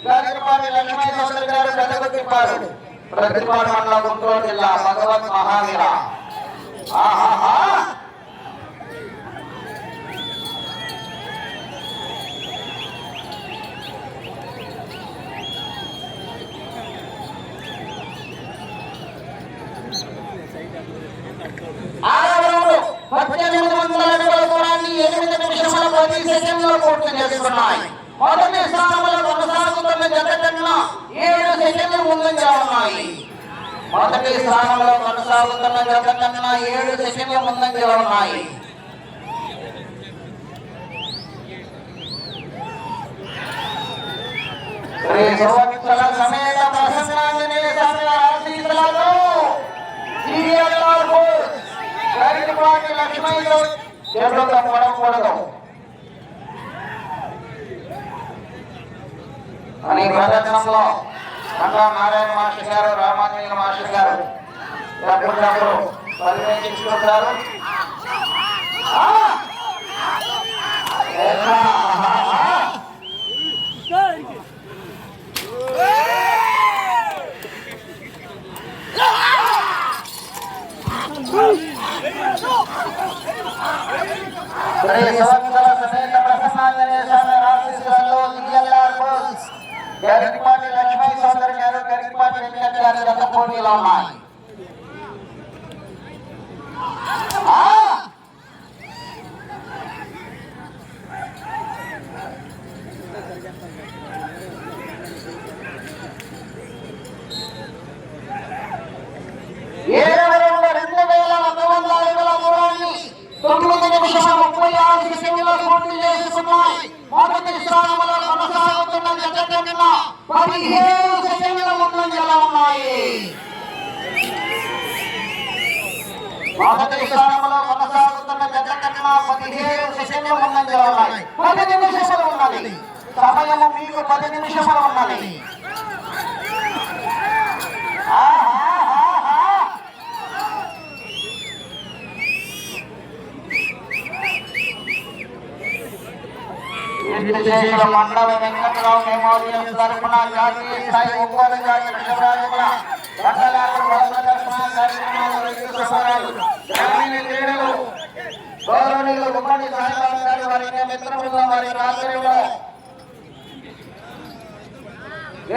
గరికపాటి లక్ష్మీ చౌదరి గారు పెద్దగుట్టిపాడు ప్రతిపాడు మండలం గుంటూరు జిల్లా భగవత్ మహావీర. ఆహాహా ఆడవాళ్ళు 1800 అడుగుల దూరాన్ని 8 నిమిషముల 10 సెకండ్లలో పూర్తి చేసుకున్నాయి. మొదటి స్థానంలో కొనసాగుతున్న జత కన్నా 7 సెకండ్లు ముందంగా ఉన్నాయి. మొదటి స్థానంలో కొనసాగుతున్న జత కన్నా 7 సెకండ్ల ముందంగా ఉన్నాయి. శ్రీ సువత్సల సమేత ప్రసన్నాంజనేయ స్వామి ఆశీస్సులతో గరికపాటి లక్ష్మయ్య చెట్లు తప్పడకూడదు అని ప్రదర్శనలో రంగా నారాయణ మాస్టర్ గారు, రామాంజనేయ మాస్టర్ గారు ఎప్పటికప్పుడు పర్యవేక్షిస్తుంటారు. శ్రీ సంవత్సర సమేత ప్రసన్నాంజనేయ స్వామి ఆశీస్సులలో జిఎల్ఆర్ బోస్ గరికపాటి లక్ష్మీ చౌదరి గారు, గరికపాటి వెంకట గారు జత పోటీలో ఉన్నాయి. ఏడవ రౌండ్ 2100 అడుగుల దూరాన్ని 9 నిమిషముల 36 సెకండ్లలో పూర్తి చేసుకున్నాయి. మొదటి స్థానంలో కొనసాగుతున్న జత కన్నా 17 సెకండ్ల ముందంజలో ఉన్నాయి. మొదటి స్థానంలో కొనసాగుతున్న జత కన్నా 17 సెకండ్ల ముందంజలో ఉన్నాయి. 10 నిమిషములు ఉన్నది సమయము, మీకు 10 నిమిషములు ఉన్నది. మండల వెంకటరావు మెమోరియల్ తరఫున జాతీయ స్థాయి ఒంగోలు జాతి విశ్వరాజుల మండలాలు ప్రదర్శన కార్యక్రమాలు గ్రామీణ క్రీడలు గౌరవనీయులు గుమ్మడి సాయిబాబు గారి వారి మిత్రబృందం వారి రాత్రిలో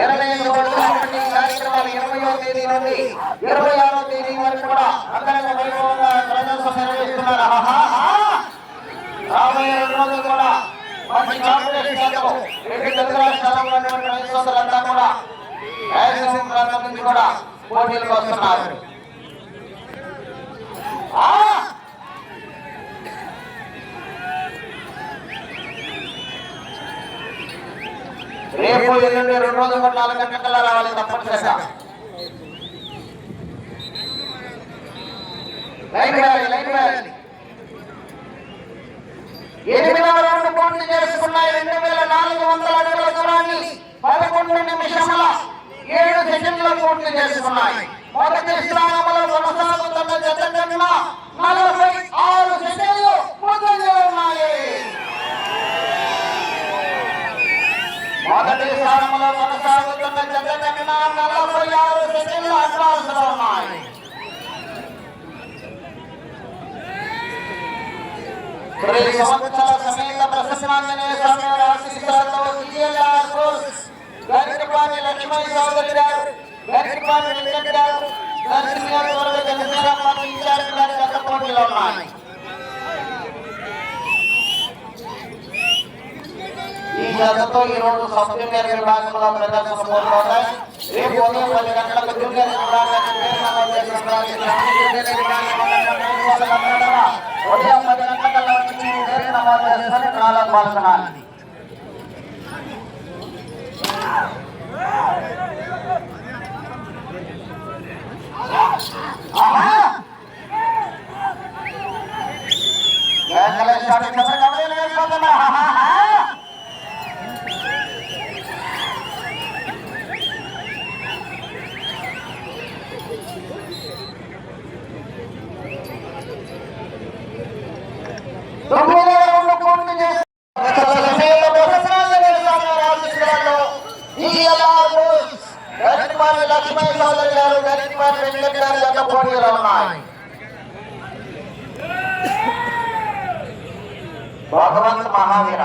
25 కార్యక్రమాలు 20వ తేదీ నుండి 26వ తేదీ వరకు కూడా అంగరంగ వైభవంగా ప్రదర్శన నిర్వహిస్తున్నారు. రాబోయే 2 రోజులు కూడా మంచి కాంపిటీషన్ తెలుగు రాష్ట్రాల్లో ఉన్నటువంటి రైతులంతా కూడా రాయలసీమ ప్రాంతం నుంచి కూడా పోటీలకు వస్తున్నారు. రేపు ఎల్లుండి 2 రోజులు 4 గంటల రావాలి తప్పనిసరిగా. లైన్ వేయాలి. 8వ రౌండ్ పూర్తి చేసుకున్నాయి. 2400 అడుగుల దూరాన్ని 11 నిమిషముల 7 సెకండ్లు పూర్తి చేసుకున్నాయి. మొదటి స్థానంలో కొనసాగుతున్న జత కన్నా 46 సెకండ్లు ముందంజలో ఉన్నాయి. మొదటి స్థానంలో కొనసాగుతున్న జత కన్నా 46 సెకండ్లు అడ్వాన్స్లో ఉన్నాయి. శ్రీ సంవత్సర సమేత ప్రసన్నాంజనేయ స్వామి ఆశీస్సులతో జిఎల్ఆర్ బోస్ గరికపాటి లక్ష్మీ చౌదరి గారు, గరికపాటి వెంకట గారు, నరసింహారావు జనసేన పార్టీ ఇన్ఛార్జ్ గారి జత పోటీలో ఉన్నాయి. ఈ జతతో ఈ రోజు సబ్ జూనియర్ విభాగంలో ప్రదర్శన కోరుకుంటాయి. రేపు ఉదయం 10 గంటలకు జూనియర్ విభాగానికి పేరు నమోదు చేసుకుంటారు. ఉదయం 10 గంటల వచ్చి పేరు నమోదు చేసుకుని డ్రాలో పాల్గొనాలి. ఈ గరికపాటి లక్ష్మీ చౌదరి గారు గరికపాటి వెంకట్ గారు జత పోటీలో ఉన్నాయి. భగవంత్ మహావీర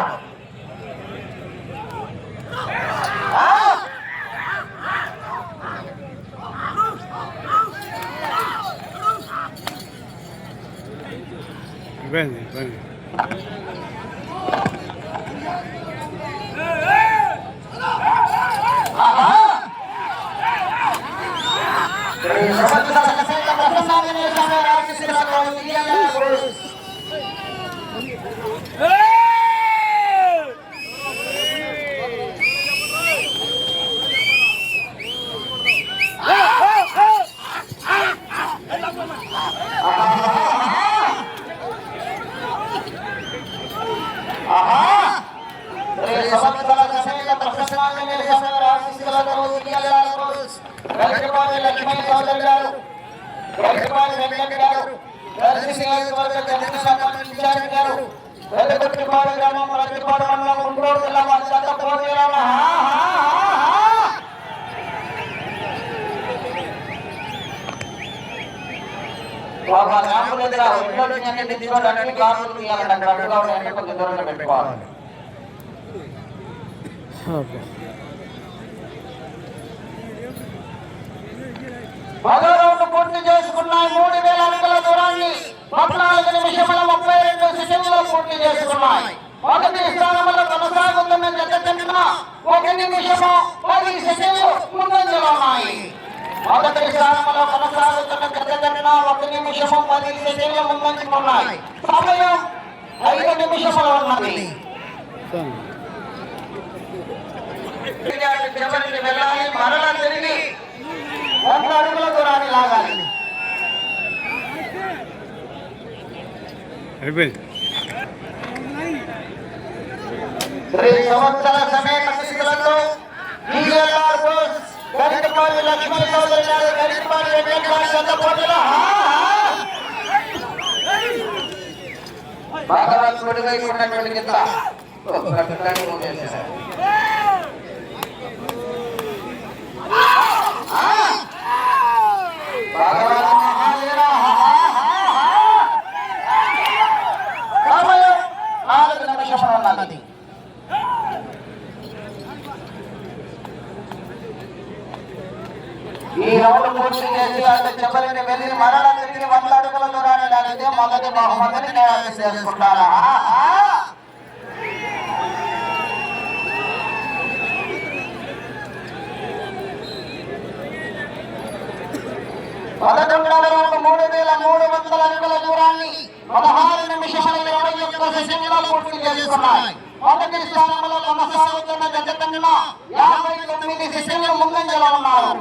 లక్ష్మీ చౌదరి గారు గరికపాటి వెంకట్ గారు ఇన్ఛార్జ్ గారు పెద్దగుట్టిపాడు గ్రామం రతిపాడు మండలం గుంటూరు జిల్లా జత పోటీలో గ్రాముల దగ్గర అన్ని గ్రాములు తీయాలంటే కొంచెం దూరంగా పెట్టుకోవాలి. పదో రౌండ్ పూర్తి చేసుకున్నాయి. 3000 అడుగుల దూరాన్ని 14 నిమిషముల 32 సెకండ్లలో పూర్తి చేసుకున్నాయి. మొదటి స్థానంలో కొనసాగుతున్న జత కన్నా 1 నిమిషము 10 సెకండ్లు ముందంజలో ఉన్నాయి. మొదటి స్థానంలో కొనసాగుతున్న జత కన్నా 1 నిమిషము 10 సెకండ్లు ముందంజుకున్నాయి. సమయం 5 నిమిషములు ఉన్నది. చివరికి వెళ్ళాలి, మరలా తిరిగి 100 అడుగుల దూరాన్ని లాగాలి. శ్రీ సంవత్సర సమేత శిశులతో గరికపాటి లక్ష్మీ చౌదరి గారు గరికపాటి వెంకట్ గారి జత పోటీలో భగవంతుడి వైపు ఉన్నటువంటి కింద సమయం 4 నిమిషములు ఉన్నది. ఈ రౌండ్ పూర్తి చేసి అంటే చివరికి వెళ్ళి మరలా తిరిగి 100 అడుగుల దూరాన్ని లాగితే మొదటి బహుమతిని కైవసం చేసుకుంటారా? పదకొండవ రౌండ్ 3300 అడుగుల దూరాన్ని 16 నిమిషముల 21 సెకండ్లలో పూర్తి చేసుకున్నాయి. మొదటి స్థానంలో కొనసాగుతున్న జత కన్నా 59 సెకండ్లు ముందంజలో ఉన్నారు.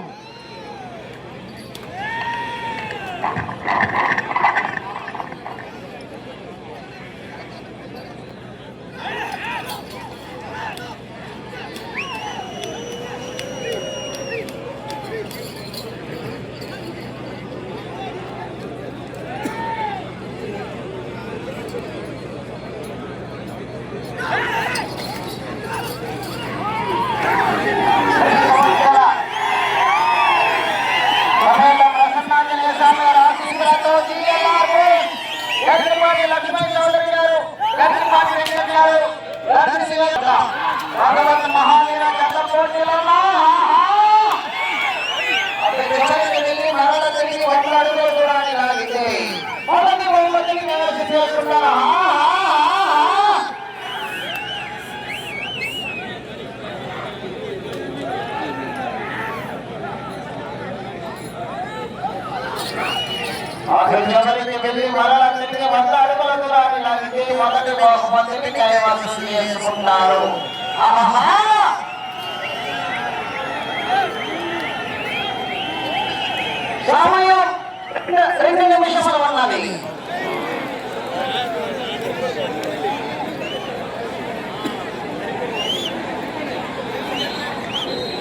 లక్ష్మీ చౌదరి గారు గరికపాటి వెంకట్ గారు భగవంత్ మహావీర జత పోటీలో వెళ్ళి మరల తిరిగి 100 అడుగుల దూరాన్ని లాగితే మొదటి బహుమతిని కైవసం చేసుకున్నారా? చివరికి వెళ్ళి మరల తిరిగి 100 అడుగుల దూరాన్ని లాగితే మొదటి బహుమతిని కైవసం చేసుకున్నారు. సమయం 2 నిమిషములు ఉన్నది.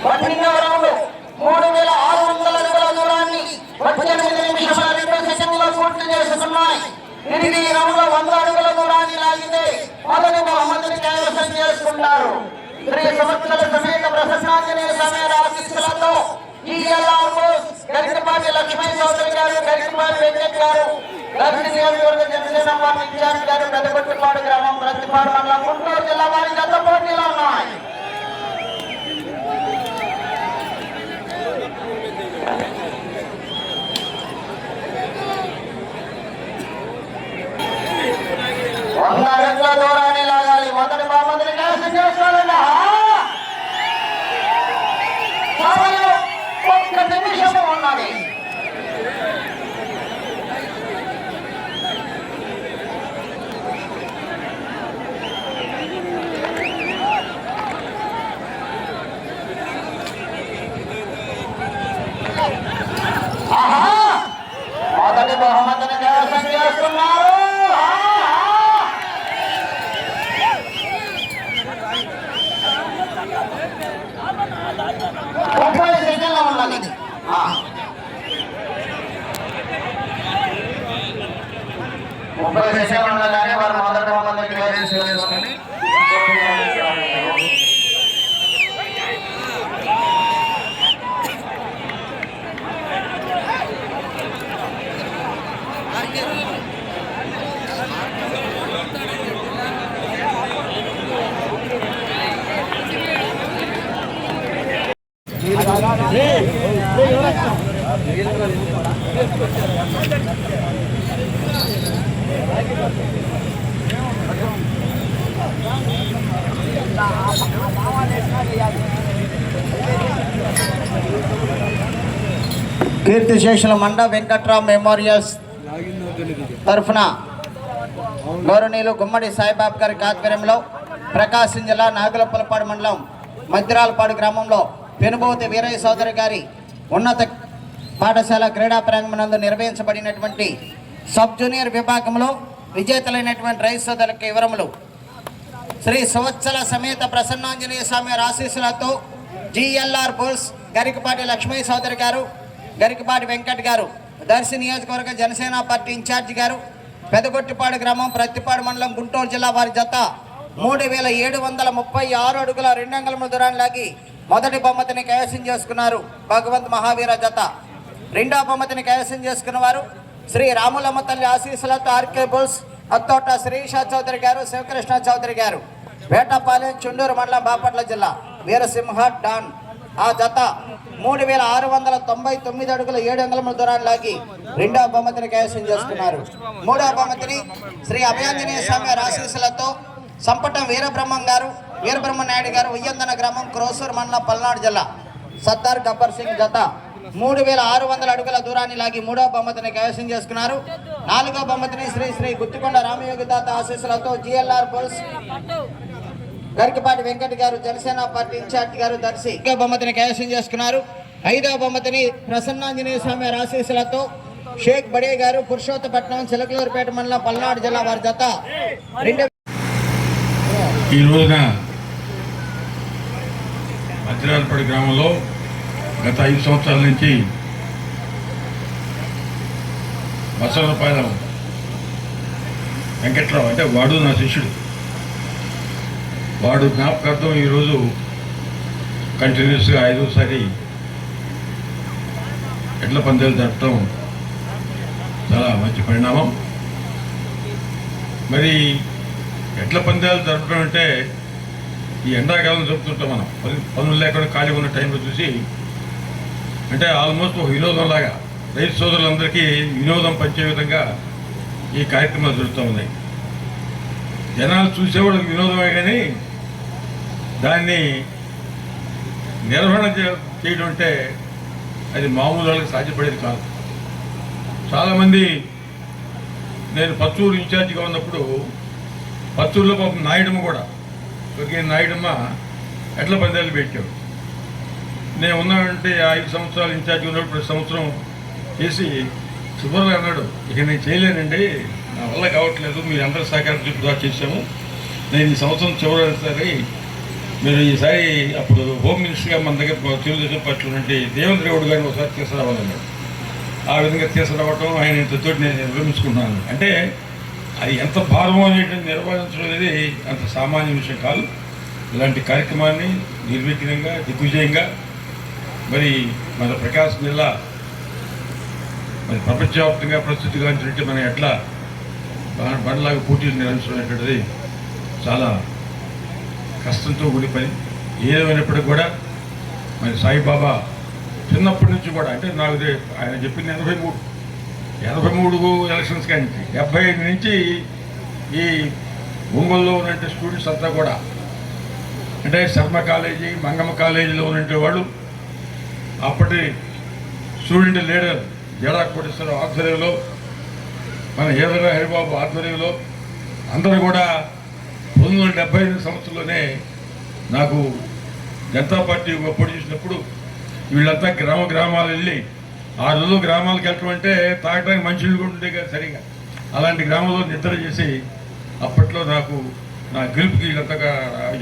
పన్నెండవ రౌండ్ 3600 అడుగుల దూరాన్ని 18 నిమిషముల 2 సెకండ్లలో పూర్తి చేసుకున్నాయి. తిరిగి ఈ రౌండ్ 100 అడుగుల దూరాన్ని లాగితే మొదటి బహుమతిని కైవసం చేసుకున్నారు. శ్రీ సంవత్సర సమేత ప్రసన్నాంజనేయ సమేత ఆశీస్సులతో జిఎల్ఆర్ బోస్, గరికపాటి లక్ష్మీ చౌదరి గారు, గరికపాటి వెంకట్ గారు, దర్శి నియోజకవర్గ జనసేన పార్టీ ఇన్ఛార్జ్ గారు, పెద్దగొట్టిపాడు గ్రామం, ప్రతిపాడు మండలం, గుంటూరు జిల్లా వారి గత పోటీలో ఉన్నాయి. దూరాన్ని లాగాలి. మొదటి బహుమతిని కైవసం చేసుకోవాలండి. సమయం 1 నిమిషం ఉన్నది. మొదటి బహుమతిని కైవసం చేస్తున్నారు. 30 సెకండ్లు ఉన్నది. 30 సెకండ్లు ఉండగానే వారు మొదటి బహుమతిని కైవసం చేసుకొని కీర్తిశేషుల మండ వెంకట్రావు మెమోరియల్స్ తరఫున గౌరవనీయులు గుమ్మడి సాయిబాబు గారి ఆధ్వర్యంలో ప్రకాశం జిల్లా నాగులపల్లిపాడు మండలం మద్దిరాలపాడు గ్రామంలో పెనుబోతి వీరయ్య సోదరి గారి ఉన్నత పాఠశాల క్రీడా ప్రాంగణంలో నిర్వహించబడినటువంటి సబ్ జూనియర్ విభాగంలో విజేతలైనటువంటి రైతు సోదరులకు వివరములు. శ్రీ సంవత్సర సమేత ప్రసన్నాంజనేయ స్వామి ఆశీస్సులతో జిఎల్ఆర్ బుల్స్ గరికపాటి లక్ష్మీ సోదరి గారు, గరికపాటి వెంకట్ గారు, దర్శి నియోజకవర్గ జనసేన పార్టీ ఇన్ఛార్జి గారు, పెదగొట్టిపాడు గ్రామం, ప్రతిపాడు మండలం, గుంటూరు జిల్లా వారి జత 3736 అడుగుల 2 అంగుళముల దూరాన్ని లాగి మొదటి బహుమతిని కైవసం చేసుకున్నారు. భగవంత్ మహావీర జత. రెండవ బహుమతిని కైవసం చేసుకున్న వారు శ్రీ రాములమ్మ తల్లి ఆశీస్సులతో ఆర్కే బుల్స్ అత్తోట శ్రీషా చౌదరి గారు, శివకృష్ణ చౌదరి గారు, వేటపాలెం, చుండూరు మండలం, బాపట్ల జిల్లా వీరసింహ డాన్. ఆ జత 3699 అడుగుల 7 అంగుళముల దూరాన్ని లాగి రెండవ బహుమతిని కైవసం చేసుకున్నారు. మూడవ బహుమతిని శ్రీ అభయాంజనేయ స్వామి ఆశీస్సులతో సంపటం వీరబ్రహ్మం గారు, వీరబ్రహ్మ నాయుడు గారు, ఉయ్యందన గ్రామం, క్రోసూరు మండలం, పల్నాడు జిల్లా సర్దార్ గబ్బర్ సింగ్ జత 3600 అడుగుల దూరాన్ని లాగి మూడవ బహుమతిని కైవసం చేసుకున్నారు. నాలుగవ బహుమతిని శ్రీ శ్రీ గుత్తికొండ రామయోగి దాత ఆశీస్సులతో జిఎల్ఆర్ బుల్స్ గరికపాటి వెంకట్ గారు, జనసేన పార్టీ ఇన్ఛార్జి గారు, దర్శి బహుమతిని కైవసం చేసుకున్నారు. ఐదవ బహుమతిని ప్రసన్నాంజనేయ స్వామి ఆశీస్సులతో షేక్ బడే గారు, పురుషోత్తపట్నం, చిలకలూరుపేట మండలం, పల్నాడు జిల్లా వారి జత ఈ రోజున మద్దిరాలపాడు గ్రామంలో గత 5 సంవత్సరాల నుంచి బసవపాలెం వెంకట్రావు, అంటే వాడు నా శిష్యుడు, వాడు జ్ఞాపకార్థం ఈరోజు కంటిన్యూస్గా 5వసారి ఎడ్ల పందాలు జరపడం చాలా మంచి పరిణామం. మరి ఎడ్ల పందాలు జరపడం అంటే ఈ ఎండాకాలం జరుపుతుంటాం మనం, పనులు లేకుండా ఖాళీ ఉన్న టైంలో చూసి, అంటే ఆల్మోస్ట్ ఒక వినోదంలాగా రైతు సోదరులందరికీ వినోదం పంచే విధంగా ఈ కార్యక్రమాలు జరుగుతూ ఉన్నాయి. జనాలు చూసేవాళ్ళకి వినోదమే కానీ దాన్ని నిర్వహణ చేయడం అంటే అది మామూలు వాళ్ళకి సాధ్యపడేది కాదు. చాలామంది, నేను పచ్చూరు ఇన్ఛార్జిగా ఉన్నప్పుడు పచ్చూరులో పాపం నాయుడమ్మ కూడా, నాయుడమ్మ ఎడ్ల పందాలు పెట్టాడు. నేను ఉన్నానంటే 5 సంవత్సరాలు ఇన్ఛార్జిగా ఉన్నప్పుడు ప్రతి సంవత్సరం చేసి సుబ్బారావు అన్నాడు, ఇక నేను చేయలేనండి, నా వల్ల కావట్లేదు, మీరు అందరూ సహకారం చూపుదా చేసాము, నేను ఈ సంవత్సరం చివరిసారి మీరు ఈసారి అప్పుడు హోమ్ మినిస్టర్గా మన దగ్గర తెలుగుదేశం పార్టీలో నుండి దేవేంద్ర గౌడ్ గారిని ఒకసారి తీసుకురావాలన్నాడు. ఆ విధంగా తీసుకురావటం ఆయన ఇంతతో నేను నిర్వహించుకున్నాను. అంటే అది ఎంత భారం అనేటువంటి నిర్వహించడం అనేది అంత సామాన్య విషయం కాదు. ఇలాంటి కార్యక్రమాన్ని నిర్విఘ్నంగా, దిగ్విజయంగా మరి మన ప్రకాశం జిల్లా మరి ప్రపంచవ్యాప్తంగా ప్రసిద్ధి గాంచినట్టు మనం ఎట్లా బండ్లాగా పోటీలు నిర్వహించడం అనేటువంటిది చాలా కష్టంతో కూడి పని. ఏదేమైనప్పటికీ కూడా మరి సాయిబాబా చిన్నప్పటి నుంచి కూడా, అంటే నాకు ఆయన చెప్పింది 83 ఎలక్షన్స్ కానీ 75 నుంచి ఈ ఒంగోలులో ఉన్నట్టు స్టూడెంట్స్ అంతా కూడా, అంటే శర్మ కాలేజీ, మంగమ్మ కాలేజీలో ఉన్నట్టు వాళ్ళు అప్పటి స్టూడెంట్ లీడర్ జడా కోటేశ్వరరావు ఆధ్వర్యంలో, మన ఏదైనా హరిబాబు ఆధ్వర్యంలో అందరూ కూడా 1975 సంవత్సరంలోనే నాకు జనతా పార్టీ పోటీ చేసినప్పుడు వీళ్ళంతా గ్రామాలు వెళ్ళి, ఆ రోజు గ్రామాలకు వెళ్ళటం అంటే తాగడానికి మంచినీళ్ళు కూడా ఉండే కదా సరిగా, అలాంటి గ్రామంలో నిద్ర చేసి అప్పట్లో నాకు నా గెలుపుకి వీళ్ళంతా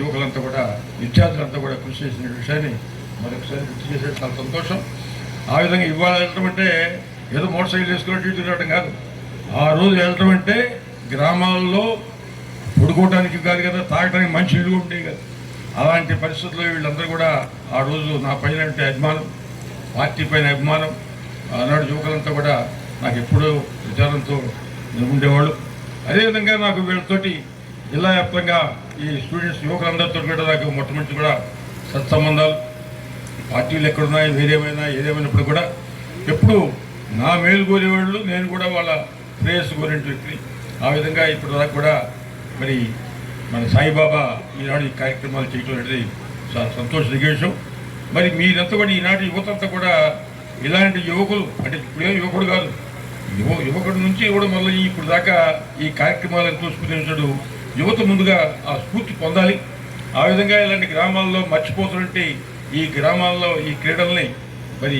యువకులంతా కూడా, విద్యార్థులంతా కూడా కృషి చేసిన విషయాన్ని మరొకసారి గుర్తు చేసేది చాలా సంతోషం. ఆ విధంగా ఇవాళ వెళ్ళటం అంటే ఏదో మోటార్ సైకిల్ వేసుకున్నట్టు తిరగడం కాదు. ఆ రోజు వెళ్ళటం అంటే గ్రామాల్లో పడుకోవడానికి కాదు కదా, తాగడానికి మంచి నీళ్ళు ఉండేవి కదా. అలాంటి పరిస్థితుల్లో వీళ్ళందరూ కూడా ఆ రోజు నా పైన అభిమానం, పార్టీ పైన అభిమానం, ఆనాడు యువకులంతా కూడా నాకు ఎప్పుడూ విచారంతో ఉండేవాళ్ళు. అదేవిధంగా నాకు వీళ్ళతోటి జిల్లా వ్యాప్తంగా ఈ స్టూడెంట్స్ యువకులందరితో కూడా నాకు మొట్టమొదటి కూడా సత్సంబంధాలు. పార్టీలు ఎక్కడున్నాయి, ఏదేమైనప్పుడు కూడా ఎప్పుడు నా మేలు కోరేవాళ్ళు, నేను కూడా వాళ్ళ శ్రేయస్సు కోరే వ్యక్తిని. ఆ విధంగా ఇప్పుడు దాకా కూడా మరి మన సాయిబాబా ఈనాడు ఈ కార్యక్రమాలు చేయటం అనేది చాలా సంతోషించే విషయం. మరి మీరంతా కూడా ఈనాటి యువతంతా కూడా ఇలాంటి యువకులు, అంటే ఇప్పుడే యువకుడు కాదు, యువకుడి నుంచి కూడా మళ్ళీ ఇప్పుడు దాకా ఈ కార్యక్రమాలను చూసుకునేటప్పుడు యువత ముందుగా ఆ స్ఫూర్తి పొందాలి. ఆ విధంగా ఇలాంటి గ్రామాల్లో మర్చిపోతున్నట్టు ఈ గ్రామాల్లో ఈ క్రీడల్ని మరి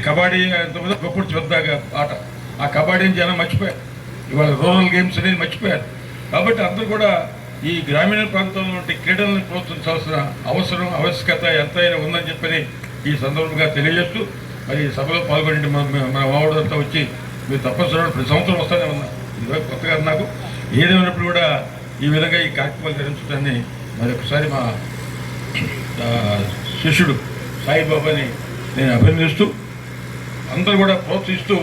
కబడ్డీ ఎంతమంది గొప్ప పెద్దగా ఆట, ఆ కబడ్డీని జనం మర్చిపోయారు. ఇవాళ రూరల్ గేమ్స్ అనేది మర్చిపోయారు. కాబట్టి అందరూ కూడా ఈ గ్రామీణ ప్రాంతంలో ఉంటే క్రీడలను ప్రోత్సహించాల్సిన ఆవశ్యకత ఎంతైనా ఉందని చెప్పని ఈ సందర్భంగా తెలియజేస్తూ, మరి సభలో పాల్గొనే మన మావాడు అంతా వచ్చి మీరు తప్పనిసరిగా ప్రతి సంవత్సరం వస్తూనే ఉన్నా, ఇదివై కొత్తగా నాకు ఏదేమైనప్పుడు కూడా ఈ విధంగా ఈ కార్యక్రమాలు నిర్వహించడాన్ని మరి ఒకసారి మా శిష్యుడు సాయిబాబాని నేను అభినందిస్తూ, అందరూ కూడా ప్రోత్సహిస్తూ,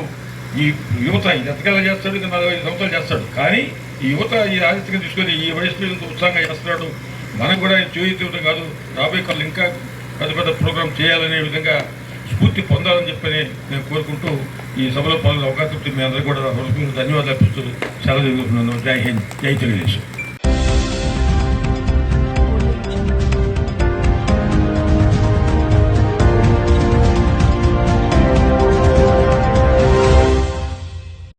ఈ యువత ఎంతకాలం చేస్తాడు, ఇంకా 45 సంవత్సరాలు చేస్తాడు, కానీ ఈ యువత ఈ ఆదిత్యంగా తీసుకొని ఈ వయసులో ఇంత ఉత్సాహంగా చేస్తున్నాడు. మనకు కూడా చేయుత కాదు, రాబోయే కాలం ఇంకా పెద్ద ప్రోగ్రాం చేయాలనే విధంగా స్ఫూర్తి పొందాలని చెప్పని నేను కోరుకుంటూ ఈ సభలో పాల్గొనే అవకాశం మీ అందరికీ కూడా ధన్యవాదాలు అర్పిస్తూ సెలవు తీసుకుంటున్నాను. జై హింద్, జై తెలుగుదేశం.